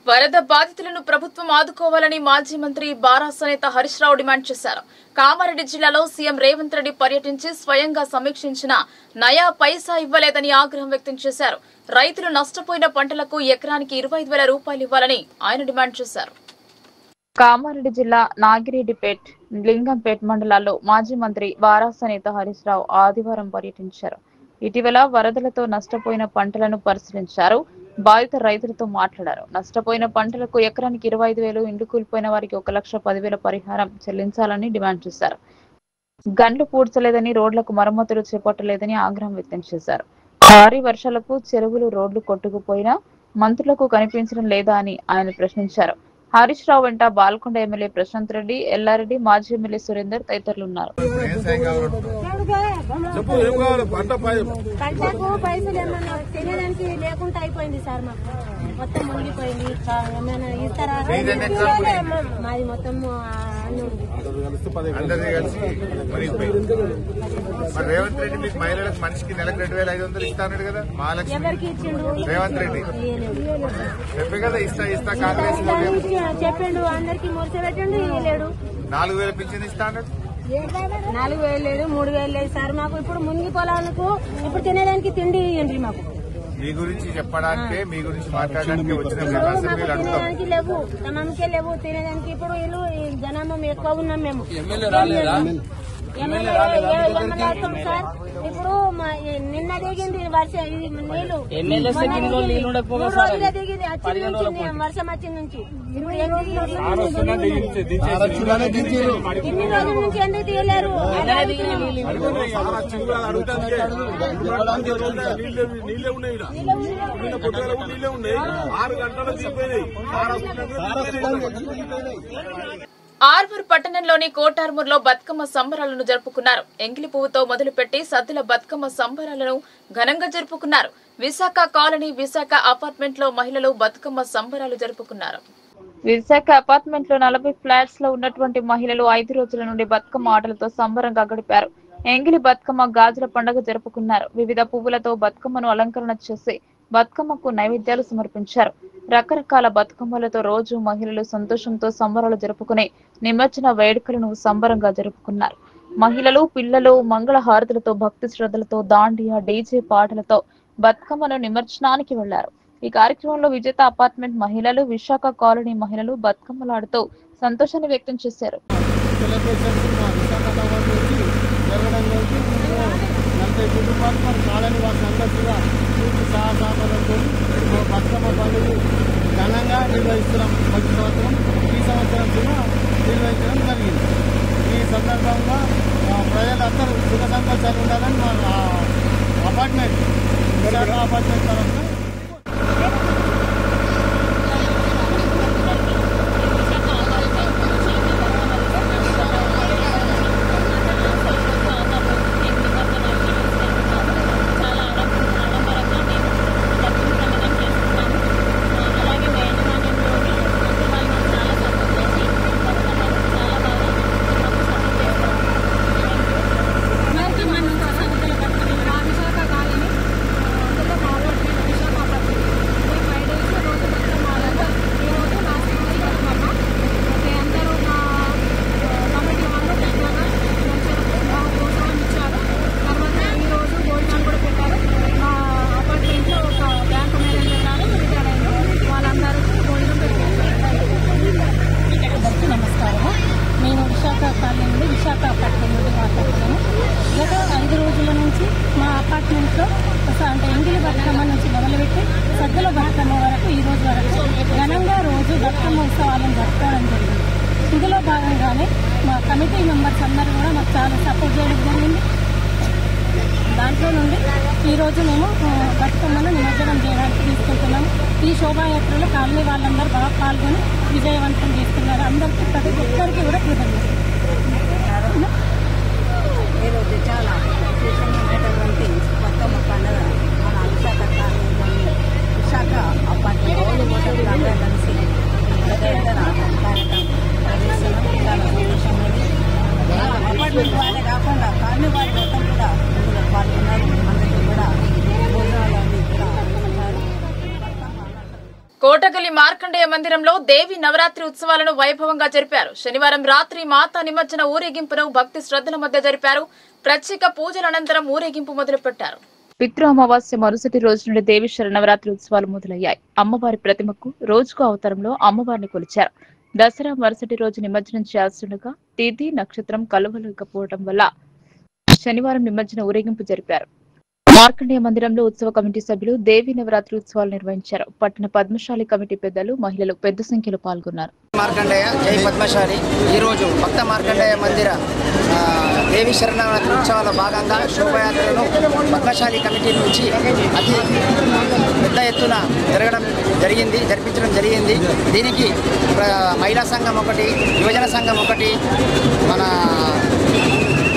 వరద బాధితులను ప్రభుత్వం ఆదుకోవాలని మాజీ మంత్రి బారాస నేత హరీష్ రావు డిమాండ్ చేశారు. కామారెడ్డి జిల్లాలో సీఎం రేవంత్ రెడ్డి పర్యటించి స్వయంగా సమీక్షించిన నయా పైసా ఇవ్వలేదని ఆగ్రహం వ్యక్తం చేశారు. రైతులు నష్టపోయిన పంటలకు ఎకరానికి 25,000 రూపాయలు ఇవ్వాలని ఆయన డిమాండ్ చేశారు. కామారెడ్డి జిల్లా నాగిరెడ్డిపేట్, లింగంపేట్ మండలాల్లో మాజీ మంత్రి బారాస నేత హరీష్ రావు ఆదివారం పర్యటించారు. ఇటీవల వరదలతో నష్టపోయిన పంటలను పరిశీలించారు. బాధిత రైతులతో మాట్లాడారు. నష్టపోయిన పంటలకు ఎకరానికి 25,000, ఇండ్లు కూలిపోయిన వారికి 1,10,000 పరిహారం చెల్లించాలని డిమాండ్ చేశారు. గండ్లు పూడ్చలేదని, రోడ్లకు మరమ్మతులు చేపట్టలేదని ఆగ్రహం వ్యక్తం చేశారు. భారీ వర్షాలకు చెరువులు, రోడ్లు కొట్టుకుపోయినా మంత్రులకు కనిపించడం లేదా అని ఆయన ప్రశ్నించారు. హరీష్ రావు వెంట బాల్కొండ ఎమ్మెల్యే ప్రశాంత్ రెడ్డి, ఎల్లారెడ్డి, మాజీ ఎమ్మెల్యే సురేందర్ తదితరులు ఉన్నారు. పంటకు పైసలు ఏమన్నా తెలియడానికి లేకుండా అయిపోయింది సార్. మాకు మొత్తం మునిగిపోయింది. ఏమైనా ఇస్తారా? మాది మొత్తం రేవంత్ రెడ్డి మీకు మహిళలకు మనిషికి నెలకు 2,500 ఇస్తాడు కదా. ఎవరికి ఇచ్చిండు? రేవంత్ రెడ్డి చెప్పే కదా ఇస్తా కాంగ్రెస్ చెప్పిండు. అందరికి మురిస పెట్టండు. ఇవ్వలేడు. 4,000 పింఛన్ ఇస్తా అన్నాడు. 4,000 లేదు, 3,000 లేదు సార్. మాకు ఇప్పుడు మునిగి పొలాలకు ఇప్పుడు తినేదానికి తిండి ఇవ్వండి. మాకు మీ గురించి చెప్పడానికి, మీ గురించి మాట్లాడడానికి వచ్చిన తినేదానికి లేవు, తమకే లేవు తినేదానికి. ఇప్పుడు వీళ్ళు జనాభా ఎక్కువ ఉన్నాం మేము. ఎమ్మెల్యే అవుతాం సార్. ఇప్పుడు నిన్న దిగింది వర్షం, నీళ్లు 3 రోజులే దిగింది. వర్షం వచ్చిన నుంచి ఇప్పుడు ఇన్ని రోజుల నుంచి ఎందుకు తీయలేరు? ఆర్మూర్ పట్టణంలోని కోటార్మూర్లో బతుకమ్మ సంబరాలను జరుపుకున్నారు. ఎంగిలి పువ్వుతో మొదలుపెట్టి సద్దుల బతుకమ్మ సంబరాలను ఘనంగా జరుపుకున్నారు. విశాఖ కాలనీ, విశాఖ అపార్ట్మెంట్ లో మహిళలు బతుకమ్మ సంబరాలు జరుపుకున్నారు. విశాఖ అపార్ట్మెంట్ లో 40 ఫ్లాట్స్ లో ఉన్నటువంటి మహిళలు 5 రోజుల నుండి బతుకమ్మ ఆటలతో సంబరంగా గడిపారు. ఎంగిలి బతుకమ్మ, గాజుల పండుగ జరుపుకున్నారు. వివిధ పువ్వులతో బతుకమ్మను అలంకరణ చేసి బతుకమ్మకు నైవేద్యాలు సమర్పించారు. రకరకాల బతుకమ్మలతో రోజు మహిళలు సంతోషంతో సంబరాలు జరుపుకుని నిమజ్జన వేడుకలను సంబరంగా జరుపుకున్నారు. మహిళలు, పిల్లలు మంగళ హారతులతో, భక్తి శ్రద్ధలతో, దాండియా, డీజే పాటలతో బతుకమ్మను నిమజ్జనానికి వెళ్లారు. ఈ కార్యక్రమంలో విజేత అపార్ట్మెంట్ మహిళలు, విశాఖ కాలనీ మహిళలు బతుకమ్మలాడుతూ సంతోషాన్ని వ్యక్తం చేశారు. బతుకమ్మ పండుగ ఘనంగా నిర్వహిస్తున్నాం. ప్రతి సంవత్సరం ఈ సంవత్సరం కూడా నిర్వహించడం జరిగింది. ఈ సందర్భంగా ప్రజలందరూ సుఖ సంతోషాలు ఉండాలని మా అపార్ట్మెంట్ తరఫున విశాఖ ఉత్సవాలను జరుపుకోవడం జరిగింది. ఇందులో భాగంగానే మా కమిటీ మెంబర్స్ అందరూ కూడా మాకు చాలా సపోర్ట్ చేయడం జరిగింది. దాంట్లో నుండి ఈరోజు మేము బతుకమ్మను నిమజ్జనం చేయడానికి తీసుకుంటున్నాము. ఈ శోభాయాత్రలో కాలనీ వాళ్ళందరూ బాగా పాల్గొని విజయవంతం చేస్తున్నారు. అందరికీ ప్రతి ఒక్కరికి కూడా కృతజ్ఞతలు. ఈరోజు చాలా విశేషమైనటువంటి బతుకమ్మ పండుగ మన విశాఖ కాలనీలోని విశాఖ అపార్ట్మెంట్ అందరూ కలిసి కార్యక్రమం చాలా సంతోషమైంది. అపార్ట్మెంట్ వాళ్ళే కాకుండా కాలనీ వాళ్ళు మొత్తం కూడా ఇందులో పాల్గొన్నారు. అందరికీ కూడా భోజనాలన్నీ కూడా కోటగల్లి మార్కండేయ మందిరంలో దేవి నవరాత్రి ఉత్సవాలను వైభవంగా జరిపారు. శనివారం రాత్రి మాతా నిమజ్జన ఊరేగింపును భక్తి శ్రద్ధల మధ్య జరిపారు. ప్రత్యేక పూజల అనంతరం ఊరేగింపు మొదలుపెట్టారు. పితృ అమావాస్య మరుసటి రోజు నుండి దేవి శరన్నవరాత్రి ఉత్సవాలు మొదలయ్యాయి. అమ్మవారి ప్రతిమకు రోజుకు అవతారంలో అమ్మవారిని కొలిచారు. దసరా మరుసటి రోజు నిమజ్జనం చేయాల్సిండగా తిథి నక్షత్రం కలువలేకపోవడం వల్ల శనివారం నిమజ్జన ఊరేగింపు జరిపారు. మార్కండేయ మందిరంలో ఉత్సవ కమిటీ సభ్యులు దేవి నవరాత్రి ఉత్సవాలు నిర్వహించారు. పట్టణ పద్మశాలి కమిటీ పెద్దలు, మహిళలు పెద్ద సంఖ్యలో పాల్గొన్నారు. మార్కండేయ జై పద్మశాలి ఈరోజు భక్త మార్కండేయ మందిర దేవి శరణవరాత్రి ఉత్సవాల భాగంగా శోభయాత్రను పద్మశాలి కమిటీ నుంచి అతి పెద్ద ఎత్తున జరిపించడం జరిగింది. దీనికి మహిళా సంఘం ఒకటి, యువజన సంఘం ఒకటి, మన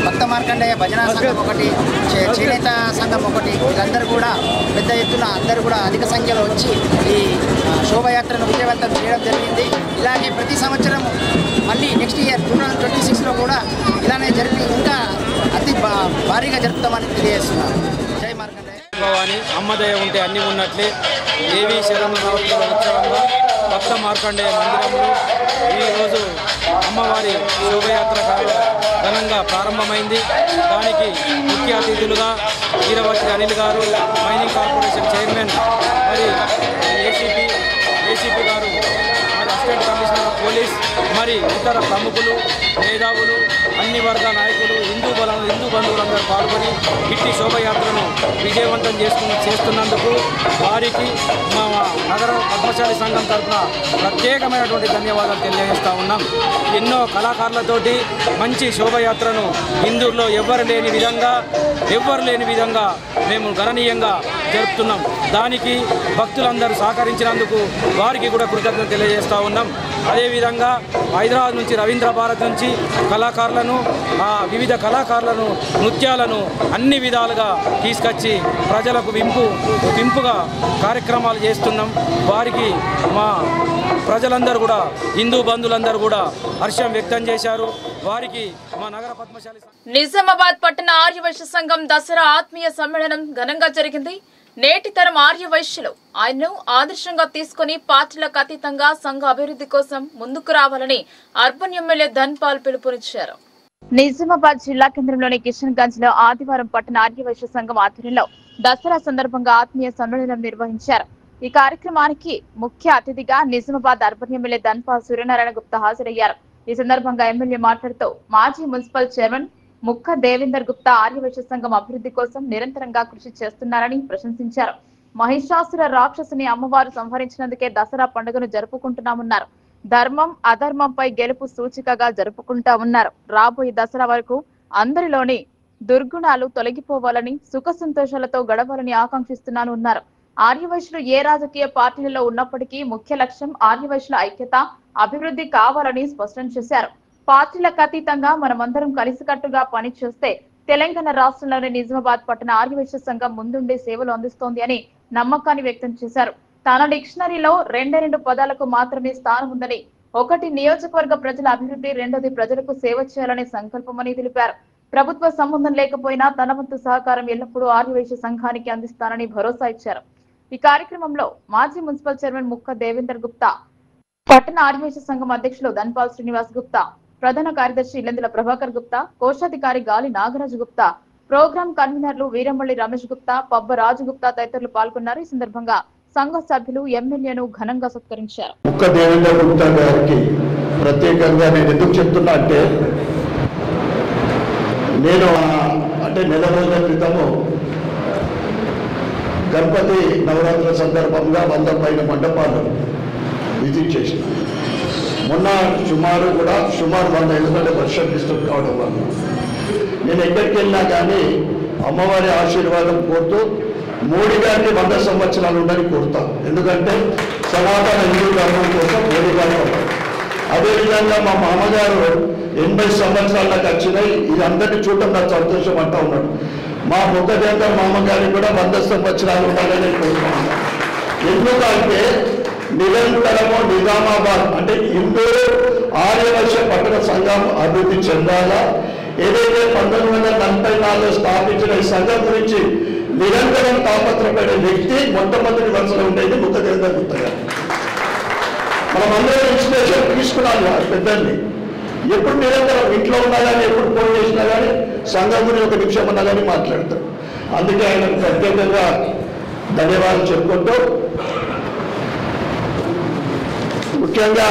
భక్త మార్కండేయ భజనా సంఘం ఒకటి, చేనేత సంఘం ఒకటి, వీళ్ళందరూ కూడా పెద్ద ఎత్తున అందరూ కూడా అధిక సంఖ్యలో వచ్చి ఈ శోభయాత్రను విజయవంతం చేయడం జరిగింది. ఇలాగే ప్రతి సంవత్సరం మళ్ళీ నెక్స్ట్ ఇయర్ 2026లో కూడా ఇలానే జరిపి ఇంకా అతి భారీగా జరుపుతామని తెలియజేస్తున్నారు. జై మార్కండేయ. భవాని అమ్మదయ ఉంటే అన్ని ఉన్నట్లే దేవి శరణవరాత్రి ఉత్సవంగా భక్త మార్కండేయ మందిరంలో ఈరోజు అమ్మవారి శోభయాత్ర ఘనంగా ప్రారంభమైంది. దానికి ముఖ్య అతిథులుగా వీరవతి అనిల్ గారు, మైనింగ్ కార్పొరేషన్ చైర్మన్, మరి ఏసీపీ గారు, మరి అసిస్టెంట్ కమిషనర్ ఆఫ్ పోలీస్, మరి ఇతర ప్రముఖులు, మేధావులు, అన్ని వర్గ నాయకులు, హిందూ బంధువులందరూ పాల్గొని ఇట్టి శోభయాత్రను విజయవంతం చేస్తున్నందుకు వారికి మా నగర పద్మశాలి సంఘం తరఫున ప్రత్యేకమైనటువంటి ధన్యవాదాలు తెలియజేస్తూ ఉన్నాం. ఎన్నో కళాకారులతోటి మంచి శోభయాత్రను ఇందూరులో ఎవ్వరు లేని విధంగా మేము గణనీయంగా జరుపుతున్నాం. దానికి భక్తులందరూ సహకరించినందుకు వారికి కూడా కృతజ్ఞత తెలియజేస్తూ ఉన్నాం. అదేవిధంగా హైదరాబాద్ నుంచి, రవీంద్ర భారత్ నుంచి కళాకారులను, వివిధ కళాకారులను, నృత్యాలను అన్ని విధాలుగా తీసుకొచ్చి ప్రజలకు వింపుగా కార్యక్రమాలు చేస్తున్నాం. వారికి మా ప్రజలందరూ కూడా, హిందూ బంధువులందరూ కూడా హర్షం వ్యక్తం చేశారు. వారికి మా నగర పద్మశాలి. నిజామాబాద్ పట్టణ ఆర్యవైశ్య సంఘం దసరా ఆత్మీయ సమ్మేళనం ఘనంగా జరిగింది. నేటి తరం ఆర్యవైశ్యులు ఆయన్ను ఆదర్శంగా తీసుకుని పార్టీలకు అతీతంగా సంఘ అభివృద్ధి కోసం ముందుకు రావాలని అర్బన్ ఎమ్మెల్యే ధన్పాల్ పిలుపునిచ్చారు. నిజామాబాద్ జిల్లా కేంద్రంలోని కిషన్ గంజ్ లో ఆదివారం పట్టణ ఆర్యవైశ్య సంఘం ఆధ్వర్యంలో దసరా సందర్భంగా ఆత్మీయ సమ్మేళనం నిర్వహించారు. ఈ కార్యక్రమానికి ముఖ్య అతిథిగా నిజామాబాద్ అర్బన్ ఎమ్మెల్యే ధన్పాల్ సూర్యనారాయణ గుప్తా హాజరయ్యారు. ఈ సందర్భంగా ఎమ్మెల్యే మాట్లాడుతూ మాజీ మున్సిపల్ చైర్మన్ ముక్క దేవేందర్ గుప్తా ఆర్యవైశ్య సంఘం అభివృద్ధి కోసం నిరంతరంగా కృషి చేస్తున్నారని ప్రశంసించారు. మహిషాసుర రాక్షసుని అమ్మవారు సంహరించినందుకే దసరా పండుగను జరుపుకుంటున్నామన్నారు. ధర్మం అధర్మంపై గెలుపు సూచికగా జరుపుకుంటామన్నారు. రాబోయే దసరా వరకు అందరిలోని దుర్గుణాలు తొలగిపోవాలని, సుఖ సంతోషాలతో గడవాలని ఆకాంక్షిస్తున్నానన్నారు. ఆర్యవైశ్యులు ఏ రాజకీయ పార్టీలలో ఉన్నప్పటికీ ముఖ్య లక్ష్యం ఆర్యవైశ్యుల ఐక్యత, అభివృద్ధి కావాలని స్పష్టం చేశారు. పార్టీలకు అతీతంగా మనమందరం కలిసికట్టుగా పనిచేస్తే తెలంగాణ రాష్ట్రంలోని నిజామాబాద్ పట్టణ ఆర్యవైశ్య సంఘం ముందుండే సేవలు అందిస్తోంది అని నమ్మకాన్ని వ్యక్తం చేశారు. తన డిక్షనరీలో 2 పదాలకు మాత్రమే స్థానం ఉందని, ఒకటి నియోజకవర్గ ప్రజల అభివృద్ధి, రెండోది ప్రజలకు సేవ చేయాలనే సంకల్పమని తెలిపారు. ప్రభుత్వ సంబంధం లేకపోయినా తన వంతు సహకారం ఎల్లప్పుడూ ఆర్యవైశ్య సంఘానికి అందిస్తానని భరోసా ఇచ్చారు. ఈ కార్యక్రమంలో మాజీ మున్సిపల్ చైర్మన్ ముక్క దేవేందర్ గుప్తా, పట్టణ ఆర్యవైశ్య సంఘం అధ్యక్షులు ధన్పాల్ శ్రీనివాస్ గుప్తా, ప్రధాన కార్యదర్శి ఇల్లెందుల ప్రభాకర్ గుప్తా, కోశాధికారి గాలి నాగరాజు గుప్తా, ప్రోగ్రాం కన్వీనర్లు వీరమల్లి రమేష్ గుప్తా, పబ్బ రాజు గుప్తా తదితరులు పాల్గొన్నారు. ఈ సందర్భంగా సంఘ సభ్యులు ఎమ్మెల్యేను ఘనంగా సత్కరించారు. ముక్క దేవేందర్ గుప్తా గారికి ప్రత్యేకంగా నేను ఎందుకు చెప్తున్నా అంటే, నేను నెల రోజుల క్రితము గణపతి నవరాత్రుల సందర్భంగా 100 పైన మండపాలు విజిట్ చేసిన. మొన్న సుమారు 100, ఎందుకంటే వర్షం డిస్టర్బ్ కావడం వల్ల నేను ఎక్కడికి వెళ్ళినా కానీ అమ్మవారి ఆశీర్వాదం కోరుతూ మోడీ గారిని 100 సంవత్సరాలు ఉండని కోరుతాం. ఎందుకంటే సనాతన హిందూ ధర్మం కోసం మోడీ గారు. అదేవిధంగా మా మామగారు 80 సంవత్సరాలకు వచ్చినాయి. ఇది అందరినీ చూడటం నాకు సంతోషం అంటూ ఉన్నాడు. మా ముఖదేంద్ర మామగారికి కూడా 100 సంవత్సరాలు ఉండాలని కోరుతున్నాను. ఎందుకంటే నిరంతరము నిజామాబాద్ అంటే హిందూ ఆర్యవైశ్య పట్టణ సంఘం అభివృద్ధి చెందాలా. ఏదైతే 1944లో స్థాపించిన ఈ సంఘం గురించి నిరంతరం తాపత్రపడే వ్యక్తి మొట్టమొదటి వరుసలో ఉండేది ముఖదేంద్ర గుప్తా గారు. మనమందరం ఇన్స్పిరేషన్ తీసుకున్నాను పెద్దల్ని. ఎప్పుడు నిరంతరం ఇంట్లో ఉన్నా కానీ, ఎప్పుడు ఫోన్ చేసినా కానీ సంఘం గురించి 1 నిమిషం ఉన్నా కానీ మాట్లాడతారు. అందుకే ఆయనకు ప్రత్యేకంగా ధన్యవాదాలు చెప్పుకుంటూ, ముఖ్యంగా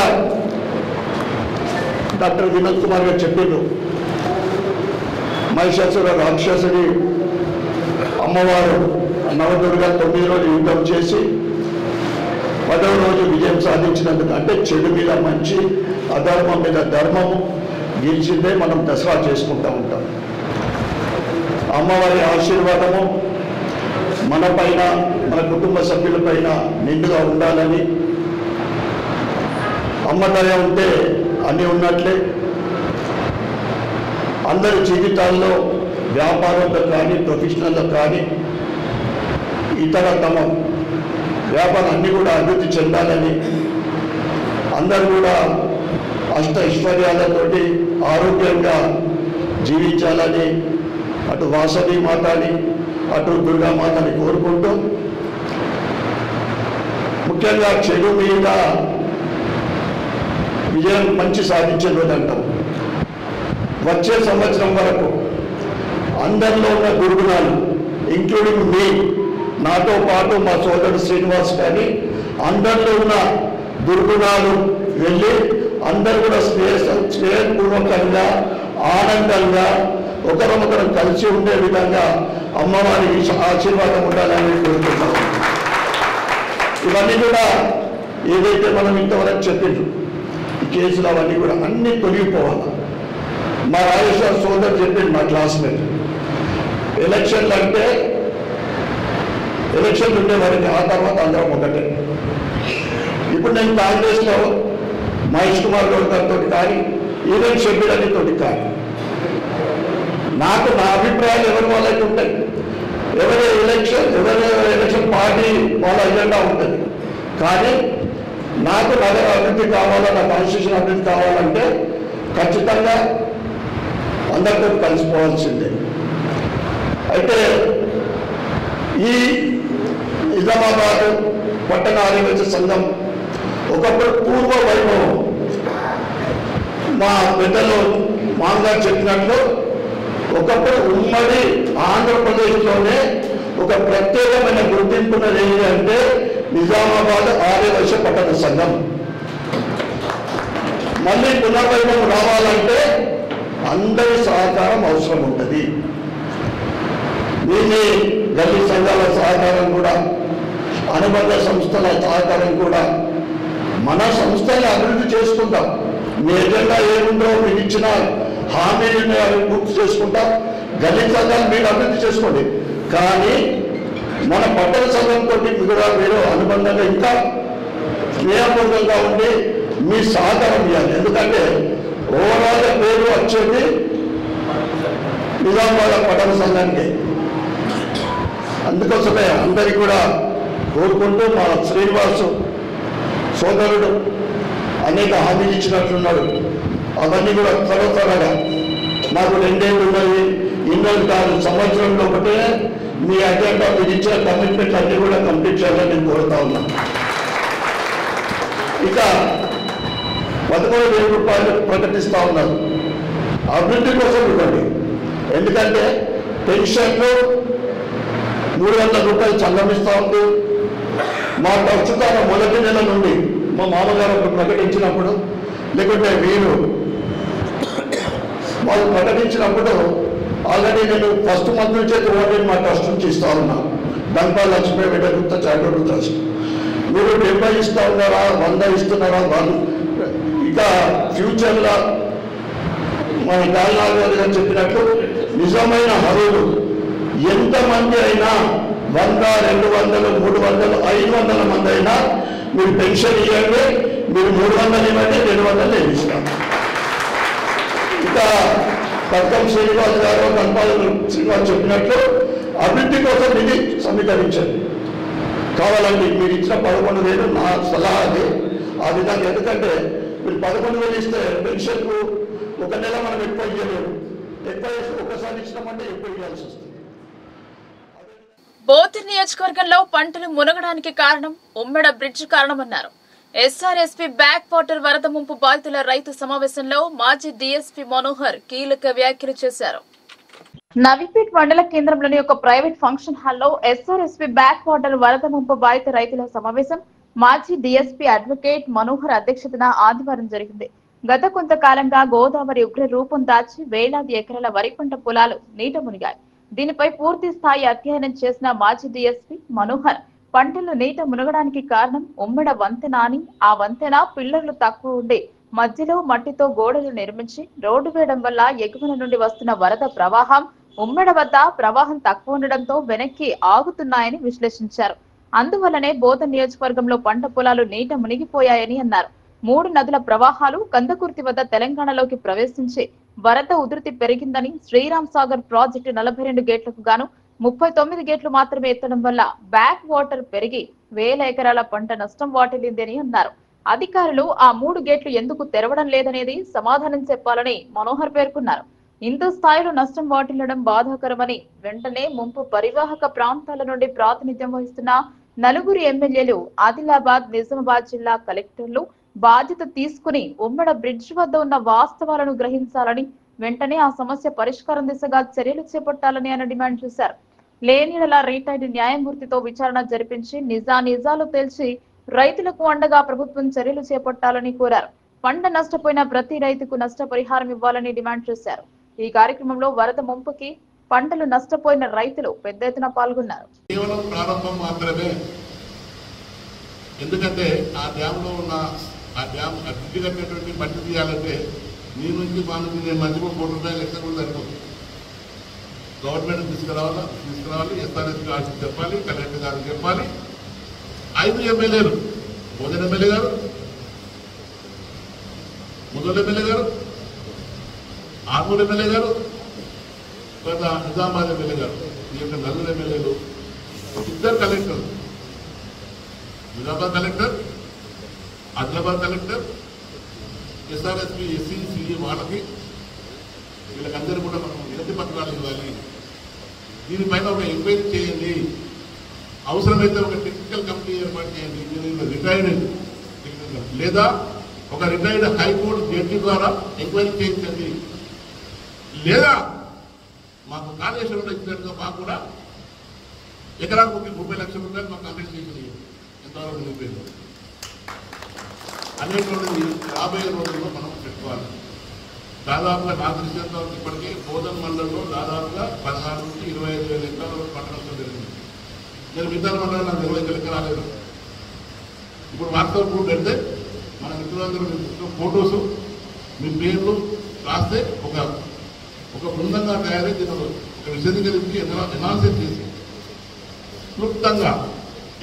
డాక్టర్ వినోద్ కుమార్ గారు చెప్పిండ్రు, మహిషాసుర రాక్షసుని అమ్మవారు నవదుర్గ 9 రోజులు యుద్ధం చేసి 10వ రోజు విజయం సాధించినందుకు, అంటే చెడు మీద మంచి, అధర్మం మీద ధర్మము గెలిచిందే మనం దసరా చేసుకుంటూ ఉంటాం. అమ్మవారి ఆశీర్వాదము మన పైన, మన కుటుంబ సభ్యుల పైన నిండుగా ఉండాలని. అమ్మ దయ ఉంటే అన్నీ ఉన్నట్లే. అందరి జీవితాల్లో వ్యాపారంలో కానీ, ప్రొఫెషనల్లో కానీ, ఇతర తమ వ్యాపారం అన్నీ కూడా అభివృద్ధి చెందాలని, అందరూ కూడా అష్ట ఐశ్వర్యాలతోటి ఆరోగ్యంగా జీవించాలని అటు వాసవి మాతని అటు దుర్గామాతని కోరుకుంటూ, ముఖ్యంగా చెడు మీద విజయం మంచి సాధించే రోజు అంటాం. వచ్చే సంవత్సరం వరకు అందరిలో ఉన్న దుర్గుణాలు, ఇంక్లూడింగ్ మీ, నాతో పాటు మా సోదరుడు శ్రీనివాస్ కానీ, అందరిలో ఉన్న దుర్గుణాలు వెళ్ళి అందరూ కూడా స్నేహపూర్వకంగా ఆనందంగా ఒకరొకరు కలిసి ఉండే విధంగా అమ్మవారి ఆశీర్వాదం ఉండాలని కోరుకుంటున్నాం. ఇవన్నీ కూడా ఏదైతే మనం ఇంతవరకు చెప్పిండ్రు ఈ కేసులు అవన్నీ కూడా అన్నీ తొలగిపోవాలి. మా రాజేశ్వర సోదరు చెప్పింది, మా క్లాస్మేట్, ఎలక్షన్లు అంటే ఎలక్షన్లు ఉండేవారికి, ఆ తర్వాత అందరం ఒకటే. ఇప్పుడు నేను కాంగ్రెస్లో మహేష్ కుమార్ గౌడ్ గారితో కానీ, ఈవెన్ షబ్బీర్ అలీతో కానీ, నాకు నా అభిప్రాయాలు ఎవరి వాళ్ళకి ఉంటాయి. ఎవరి ఎలక్షన్ పార్టీ వాళ్ళ ఎజెండా ఉంటుంది. కానీ నాకు నగర అభివృద్ధి కావాలా, నా కాన్స్టిట్యూషన్ అభివృద్ధి కావాలంటే ఖచ్చితంగా అందరితో కలిసిపోవాల్సిందే. అయితే ఈ నిజామాబాద్ పట్టణ ఆర్యవైశ్య సంఘం ఒకప్పుడు పూర్వ వైభవం, మా పెద్దలు మామగారు చెప్పినట్లు ఒకప్పుడు ఉమ్మడి ఆంధ్రప్రదేశ్లోనే ఒక ప్రత్యేకమైన గుర్తింపున్నది ఏంటి అంటే నిజామాబాద్ ఆర్యవైశ్య పట్టణ సంఘం. మళ్ళీ పునర్వైభవం రావాలంటే అందరి సహకారం అవసరం ఉంటుంది. దీన్ని గల్లీ సంఘాల సహకారం కూడా, అనుబంధ సంస్థల సహకారం కూడా, మన సంస్థని అభివృద్ధి చేసుకుంటాం. మీ ఎజెండా ఏముందో మీకు ఇచ్చిన హామీని పూర్తి చేసుకుంటాం. గల్లీ సంఘాలు మీరు అభివృద్ధి చేసుకోండి. కానీ మన పట్టణ సంఘంతో కూడా మీరు అనుబంధంగా ఇంకా స్నేహపూర్వకంగా ఉండి మీ సహకారం ఇవ్వాలి. ఎందుకంటే ఓవరాల్గా పేరు వచ్చేది నిజామాబాద్ పట్టణ సంఘానికి. అందుకోసమే అందరికీ కూడా కోరుకుంటూ, మా శ్రీనివాసు సోదరుడు అనేక హామీలు ఇచ్చినట్లున్నాడు. అవన్నీ కూడా త్వరగా మాకు 2 ఏళ్ళు ఉన్నది, ఇన్నోళ్ళు కాదు, సంవత్సరంలో ఒకటే మీ అజెండా మీరు ఇచ్చిన కమిట్మెంట్ అన్నీ కూడా కంప్లీట్ చేయాలని నేను కోరుతా ఉన్నాను. ఇక 13,000 రూపాయలు ప్రకటిస్తూ ఉన్నారు. అభివృద్ధి కోసం ఇవ్వండి. ఎందుకంటే పెన్షన్లు 300 రూపాయలు సంగమిస్తూ ఉంది. మా ప్రస్తుతం మొదటి నెల నుండి మా మామగారు ప్రకటించినప్పుడు, లేకుంటే వీరు వాళ్ళు ప్రకటించినప్పుడు ఆల్రెడీ నేను ఫస్ట్ మంత్ నుంచే 200 మా ట్రస్ట్ నుంచి ఇస్తా ఉన్నా. దంపా లక్ష్మీ చారిటబుల్ ట్రస్ట్. మీరు 70 ఇస్తా ఉన్నారా, 100 ఇస్తున్నారా, వాళ్ళు ఇంకా ఫ్యూచర్లో మన గాలినాథ్ గారు చెప్పినట్టు నిజమైన హరులు ఎంతమంది అయినా 100, 200, 300, 500 మంది అయినా మీరు పెన్షన్ ఇవ్వండి, మీరు 300 ఇవ్వండి, 200 ఇస్తాం. ఇంకా పక్కం శ్రీనివాస్ గారు కనపాల శ్రీనివాస్ చెప్పినట్లు అభివృద్ధి కోసం నిధి సమీకరించండి. కావాలండి మీరు ఇచ్చిన 11,000 నా సలహా అది ఆ విధంగా. ఎందుకంటే మీరు 11,000 ఇస్తే పెన్షన్కు ఒక నెల మనం ఎక్కువ ఇవ్వలేము, ఎక్కువ ఒకసారి ఇచ్చినామంటే ఎక్కువ ఇవ్వాల్సి వస్తుంది. బోధన్ నియోజకవర్గంలో పంటలు మునగడానికి కారణం ఉమ్మెడ బ్రిడ్జ్ కారణమన్నారు. ఎస్ఆర్ఎస్పీ బ్యాక్ వాటర్ వరద ముంపు బాధితుల రైతు సమావేశంలో మాజీ డీఎస్పీ మనోహర్ కీలక వ్యాఖ్యలు చేశారు. నవీపేట్ మండల కేంద్రంలోని ఒక ప్రైవేట్ ఫంక్షన్ హాల్లో ఎస్ఆర్ఎస్పీ బ్యాక్ వాటర్ వరద ముంపు బాధిత రైతుల సమావేశం మాజీ డీఎస్పీ అడ్వకేట్ మనోహర్ అధ్యక్షతన ఆదివారం జరిగింది. గత కొంతకాలంగా గోదావరి ఉగ్ర రూపం దాచి వేలాది ఎకరాల వరి పంట పొలాలు నీట మునిగాయి. దీనిపై పూర్తి స్థాయి అధ్యయనం చేసిన మాజీ డీఎస్పీ మనోహర్ పంటలు నీట మునగడానికి కారణం ఉమ్మెడ వంతెన అని, ఆ వంతెన పిల్లర్లు తక్కువ ఉండి మధ్యలో మట్టితో గోడలు నిర్మించి రోడ్డు వేయడం వల్ల ఎగువన నుండి వస్తున్న వరద ప్రవాహం ఉమ్మెడ వద్ద ప్రవాహం తక్కువ ఉండడంతో వెనక్కి ఆగుతున్నాయని విశ్లేషించారు. అందువల్లనే బోధన్ నియోజకవర్గంలో పంట పొలాలు నీట మునిగిపోయాయని అన్నారు. 3 నదుల ప్రవాహాలు కందకుర్తి వద్ద తెలంగాణలోకి ప్రవేశించి వరద ఉధృతి పెరిగిందని, శ్రీరామ్ సాగర్ ప్రాజెక్టు 42 గేట్లకు గాను 39 గేట్లు మాత్రమే ఎత్తడం వల్ల బ్యాక్ వాటర్ పెరిగి 1000 ఎకరాల పంట నష్టం వాటిల్లిందని అన్నారు. అధికారులు ఆ 3 గేట్లు ఎందుకు తెరవడం లేదనేది సమాధానం చెప్పాలని మనోహర్ పేర్కొన్నారు. ఇంత స్థాయిలో నష్టం వాటిల్లడం బాధాకరమని, వెంటనే ముంపు పరివాహక ప్రాంతాల నుండి ప్రాతినిధ్యం వహిస్తున్న 4 ఎమ్మెల్యేలు, ఆదిలాబాద్, నిజామాబాద్ జిల్లా కలెక్టర్లు బాధ్యత తీసుకుని ఉమ్మడ బ్రిడ్జ్ వద్ద ఉన్న వాస్తవాలను గ్రహించాలని, వెంటనే ఆ సమస్య పరిష్కారం దిశగా చర్యలు చేపట్టాలని ఆయన డిమాండ్ చేశారు. లేనిలా రిటైర్డ్ న్యాయమూర్తితో విచారణ జరిపించి నిజాలు తేల్చి రైతులకు అండగా ప్రభుత్వం చర్యలు చేపట్టాలని కోరారు. పంట నష్టపోయిన ప్రతి రైతుకు నష్టపరిహారం ఇవ్వాలని డిమాండ్ చేశారు. ఈ కార్యక్రమంలో వరద ముంపుకి పంటలు నష్టపోయిన రైతులు పెద్ద ఎత్తున పాల్గొన్నారు. కేవలం ప్రారంభం మాత్రమే. ఎందుకంటే ఆ డ్యామ్ లో ఉన్న ఆ డ్యామ్ అభివృద్ధి కట్టినటువంటి మట్టి తీయాలంటే నీ నుంచి మా నుంచి నేను మంచిగా 3 రూపాయలు లక్షలు కూడా సరిపోతుంది. గవర్నమెంట్ తీసుకురావాలి, ఎస్ఆర్ఎస్ గారికి చెప్పాలి, కలెక్టర్ గారికి చెప్పాలి. 5 ఎమ్మెల్యేలు, బోధన్ ఎమ్మెల్యే గారు, ముదల్ ఎమ్మెల్యే గారు, ఆర్మూర్ ఎమ్మెల్యే గారు, తర్వాత నిజామాబాద్ ఎమ్మెల్యే గారు, ఈ యొక్క 4 ఎమ్మెల్యేలు, 2 కలెక్టర్లు, Nizamabad collector, Adilabad collector, SRSP, SC, CE వాళ్ళకి వీళ్ళకందరూ కూడా మనం వినతి పత్రాలు ఇవ్వాలి. దీనిపైన ఒక ఎంక్వైరీ చేయండి. అవసరమైతే ఒక టెక్నికల్ కమిటీ ఏర్పాటు చేయండి. దీనిలో రిటైర్డ్ లేదా ఒక రిటైర్డ్ హైకోర్టు జడ్జి ద్వారా ఎంక్వైరీ చేయించండి. లేదా మాకు కాళేశ్వరంలో ఇచ్చినట్టుగా మాకు కూడా ఎకరాకు 30 లక్షల రూపాయలు మాకు కాంపెన్సేషన్ ఇవ్వండి. ఎంతవరకు నిలిపోయింది అనేటువంటిది రాబోయే రోజుల్లో మనం పెట్టుకోవాలి. దాదాపుగా నాకు తెలిసినంత వరకు ఇప్పటికీ బోధన్ మండలంలో దాదాపుగా 16 నుంచి 25 వేల ఎకరాల పంట నష్టం జరిగింది. నేను మిగతా మండలం నాకు 20 ఎకరాలు రాలేదు. ఇప్పుడు వాట్సాప్ గ్రూప్ పెడితే మన మిత్రులందరూ ఫొటోస్, మీ పేర్లు రాస్తే ఒక బృందంగా తయారై దీని ఒక విశదీకరించి ఎనాలిసిస్ చేసి క్లుప్తంగా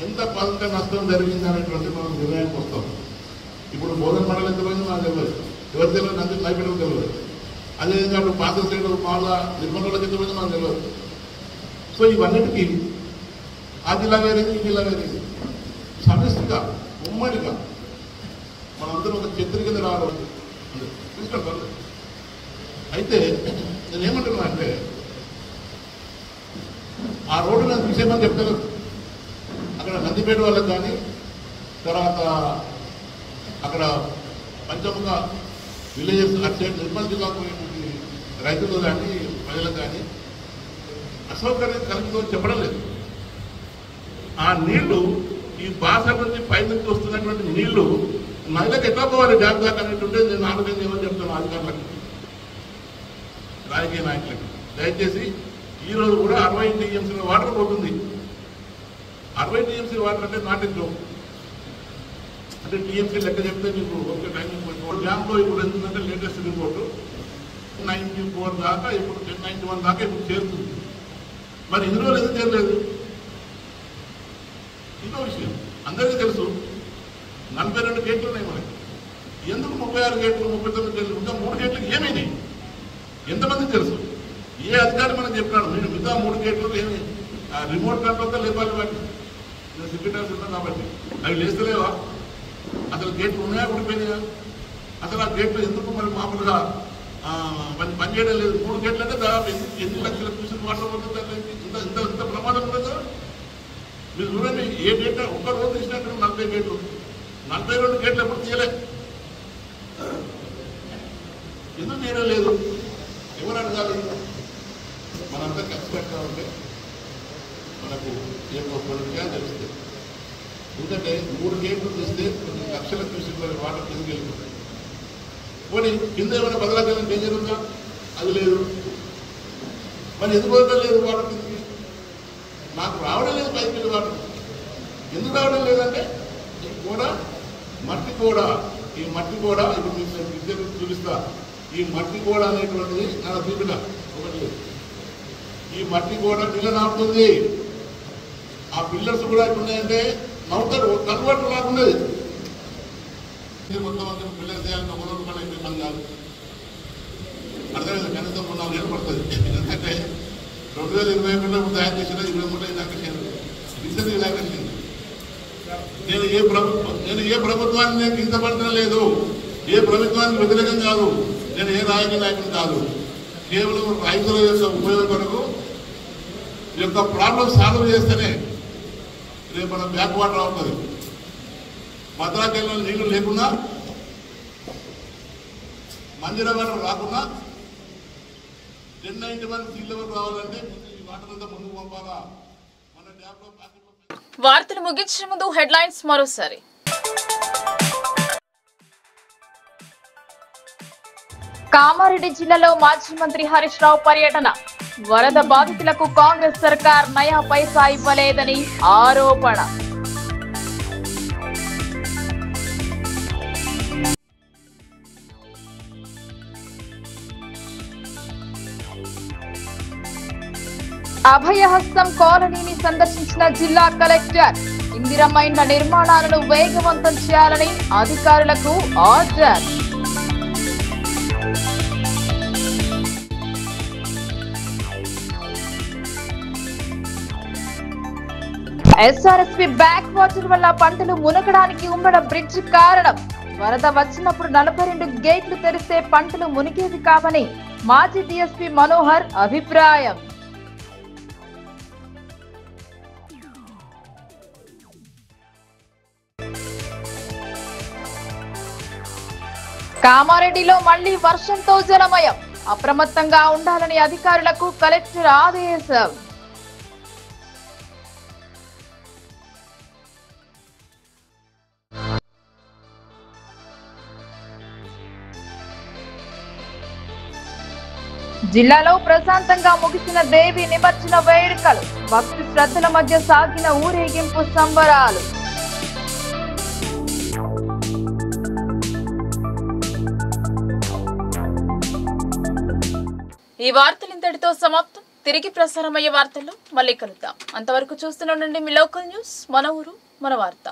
ఎంత పంట నష్టం జరిగింది అనేటువంటి మనం నిర్ణయానికి వస్తాం. ఇప్పుడు బోధన్ మండలం ఎంత పోయిందో నాకు తెలియదు, ఎవరు తెలియదు, అంటే నైపుణ్యం తెలియదు. అదేవిధంగా ఇప్పుడు పాత సైడు మామూలుగా నిర్మలంలోకి ఎంత పోయిందో నాకు తెలియదు. సో ఇవన్నిటికీ అదిలా వేరేది, ఇదిలా వేరేది, సమిష్టిగా ఉమ్మడిగా మనందరం ఒక చర్చ కింద రావాలి. అయితే నేనేమంటున్నా అంటే ఆ రోడ్డు నాకు తీసేయమని చెప్తాను. అక్కడ నందిపేట వాళ్ళకి కానీ, తర్వాత అక్కడ పంచముఖ విలేజెస్ అటు నిర్మల్ జిల్లాకు పోయేటువంటి రైతులు కానీ ప్రజలకు కానీ అసౌకర్యం కలుగుతుందని చెప్పడం లేదు. ఆ నీళ్లు ఈ బాస నుంచి పై నుంచి వస్తున్నటువంటి నీళ్లు నదిలోకి ఎట్లా పోవాలి డ్యామ్ దాకా అనేటుంటే నేను ఆలోచన చేయమని చెప్తాను అధికారులకు, రాజకీయ నాయకులకి. దయచేసి ఈరోజు కూడా 60 టీఎంసీ వాటర్ పోతుంది. 60 టీఎంసీ వాటర్ అంటే నాట్ ఎ జోక్. అంటే టీఎంసీ లెక్క చెప్తే మీకు ఒక టైం డ్యామ్లో ఇప్పుడు ఎందుకంటే లేటెస్ట్ రిపోర్టు 94 దాకా ఇప్పుడు 1091 దాకా ఇప్పుడు చేరుతుంది. మరి ఇన్ని రోజులు ఎందుకు చేరలేదు? ఇంకో విషయం అందరికీ తెలుసు, 42 గేట్లు ఉన్నాయి మనకి. ఎందుకు 36 గేట్లు 39 గేట్లు ఇంకా 3 గేట్లకు ఏమైంది? ఎంతమందికి తెలుసు? ఏ అధికారి మనం చెప్పినాడు మీరు మిగతా 3 గేట్లు ఏమి రిమోట్ కంట్రోల్తో లేపాలి వాటిని. నేను సెక్రటరీస్ ఉన్నాను కాబట్టి అవి లేస్తలేవా? అసలు గేట్లు ఉన్నాయా ఊడిపోయినాయా? అసలు ఆ గేట్లు ఎందుకు మరి మామూలుగా పనిచేయడం లేదు? 3 గేట్లు అంటే దాదాపు ఎన్ని లక్షల క్యూసెక్ వాటర్ పడుతుంది? ఇంత ప్రమాదం ఉండదు కదా. మీరు చూడండి, ఏ గేట్ ఒక్క రోజు తీసినట్టు 40 గేట్లు 42 గేట్లు ఎప్పుడు తీయలే. ఎందుకు తీయడం లేదు? ఎవరు అడగాలి? మనంతా ఖచ్చితంగా ఉంటే మనకు ఏ గొప్పగా తెలుస్తుంది. ఎందుకంటే 3 గేట్లు తీస్తే కొన్ని లక్షల క్యూసెక్ల వాటర్ కిందకి వెళ్ళిపోతాయి. పోనీ కింద ఏమైనా బదలాచలం డేంజర్ ఉందా? అది లేదు. మరి ఎందుకు వదలడం లేదు వాటర్ కిందకి? నాకు రావడం లేదు పైకి వెళ్ళి వాటర్. ఎందుకు రావడం లేదంటే ఈ కూడా మట్టి కూడా, ఈ మట్టి కూడా ఇప్పుడు మీకు విద్యకు చూపిస్తా. ఈ మట్టి కూడా అనేటువంటిది నా చూపిన ఒకటి. ఈ మట్టి కూడా నీళ్ళ నాపుతుంది. ఆ పిల్లర్స్ కూడా ఎట్లున్నాయంటే నవ్వుతారు, కన్వర్టర్ లాగున్నది. మొత్తం అందరూ పిల్లలు చేయాలని 100 రూపాయలు అయితే పని కాదు. అర్థమైంది. కనీసం 3-4 ఏళ్ళు పడుతుంది. ఎందుకంటే 2021 తయారు చేసిన 23 దాకా రీసెంట్గా దాకా నేను ఏ ప్రభుత్వాన్ని నేను కిందపడటం లేదు. ఏ ప్రభుత్వానికి వ్యతిరేకం కాదు. నేను ఏ రాజకీయ నాయకుడు కాదు. కేవలం రైతుల యొక్క ఉపయోగం కొరకు ఈ యొక్క ప్రాబ్లం సాల్వ్ చేస్తేనే రేపు మనం బ్యాక్ వాటర్ అవుతుంది. భద్రాచలంలో నీళ్లు లేకున్నా, మంజీరా వాటర్ రాకున్నా 1091 సీల్ లెవెల్ రావాలంటే ఈ వాటర్ అంతా ముందుకు పంపాలా. మన డ్యామ్ లో వార్తలు ముగించే ముందు హెడ్లైన్స్ మరోసారి. కామారెడ్డి జిల్లాలో మాజీ మంత్రి హరీష్ రావు పర్యటన. వరద బాధితులకు కాంగ్రెస్ సర్కార్ నయా పైసా ఇవ్వలేదని ఆరోపణ. అభయహస్తం కాలనీని సందర్శించిన జిల్లా కలెక్టర్. ఇందిరమ్మ ఇండ్ల నిర్మాణాలను వేగవంతం చేయాలని అధికారులకు ఆర్డర్. ఎస్ఆర్ఎస్పీ బ్యాక్ వాటర్ వల్ల పంటలు మునగడానికి ఉమ్మడి బ్రిడ్జ్ కారణం. వరద వచ్చినప్పుడు 42 గేట్లు తెరిస్తే పంటలు మునిగేవి కావని మాజీ డీఎస్పీ మనోహర్ అభిప్రాయం. కామారెడ్డిలో మళ్లీ వర్షంతో జలమయం. అప్రమత్తంగా ఉండాలని అధికారులకు కలెక్టర్ ఆదేశం. జిల్లాలో ప్రశాంతంగా ముగిసిన దేవి నిమజ్జన వేడుకలు. భక్తి శ్రద్ధల మధ్య సాగిన ఊరేగింపు సంబరాలు. ఈ వార్తలు ఇంతటితో సమాప్తం. తిరిగి ప్రసారమయ్యే వార్తల్లో మళ్ళీ కలుద్దాం. అంతవరకు చూస్తూనే ఉండండి మీ లోకల్ న్యూస్. మన ఊరు మన వార్త.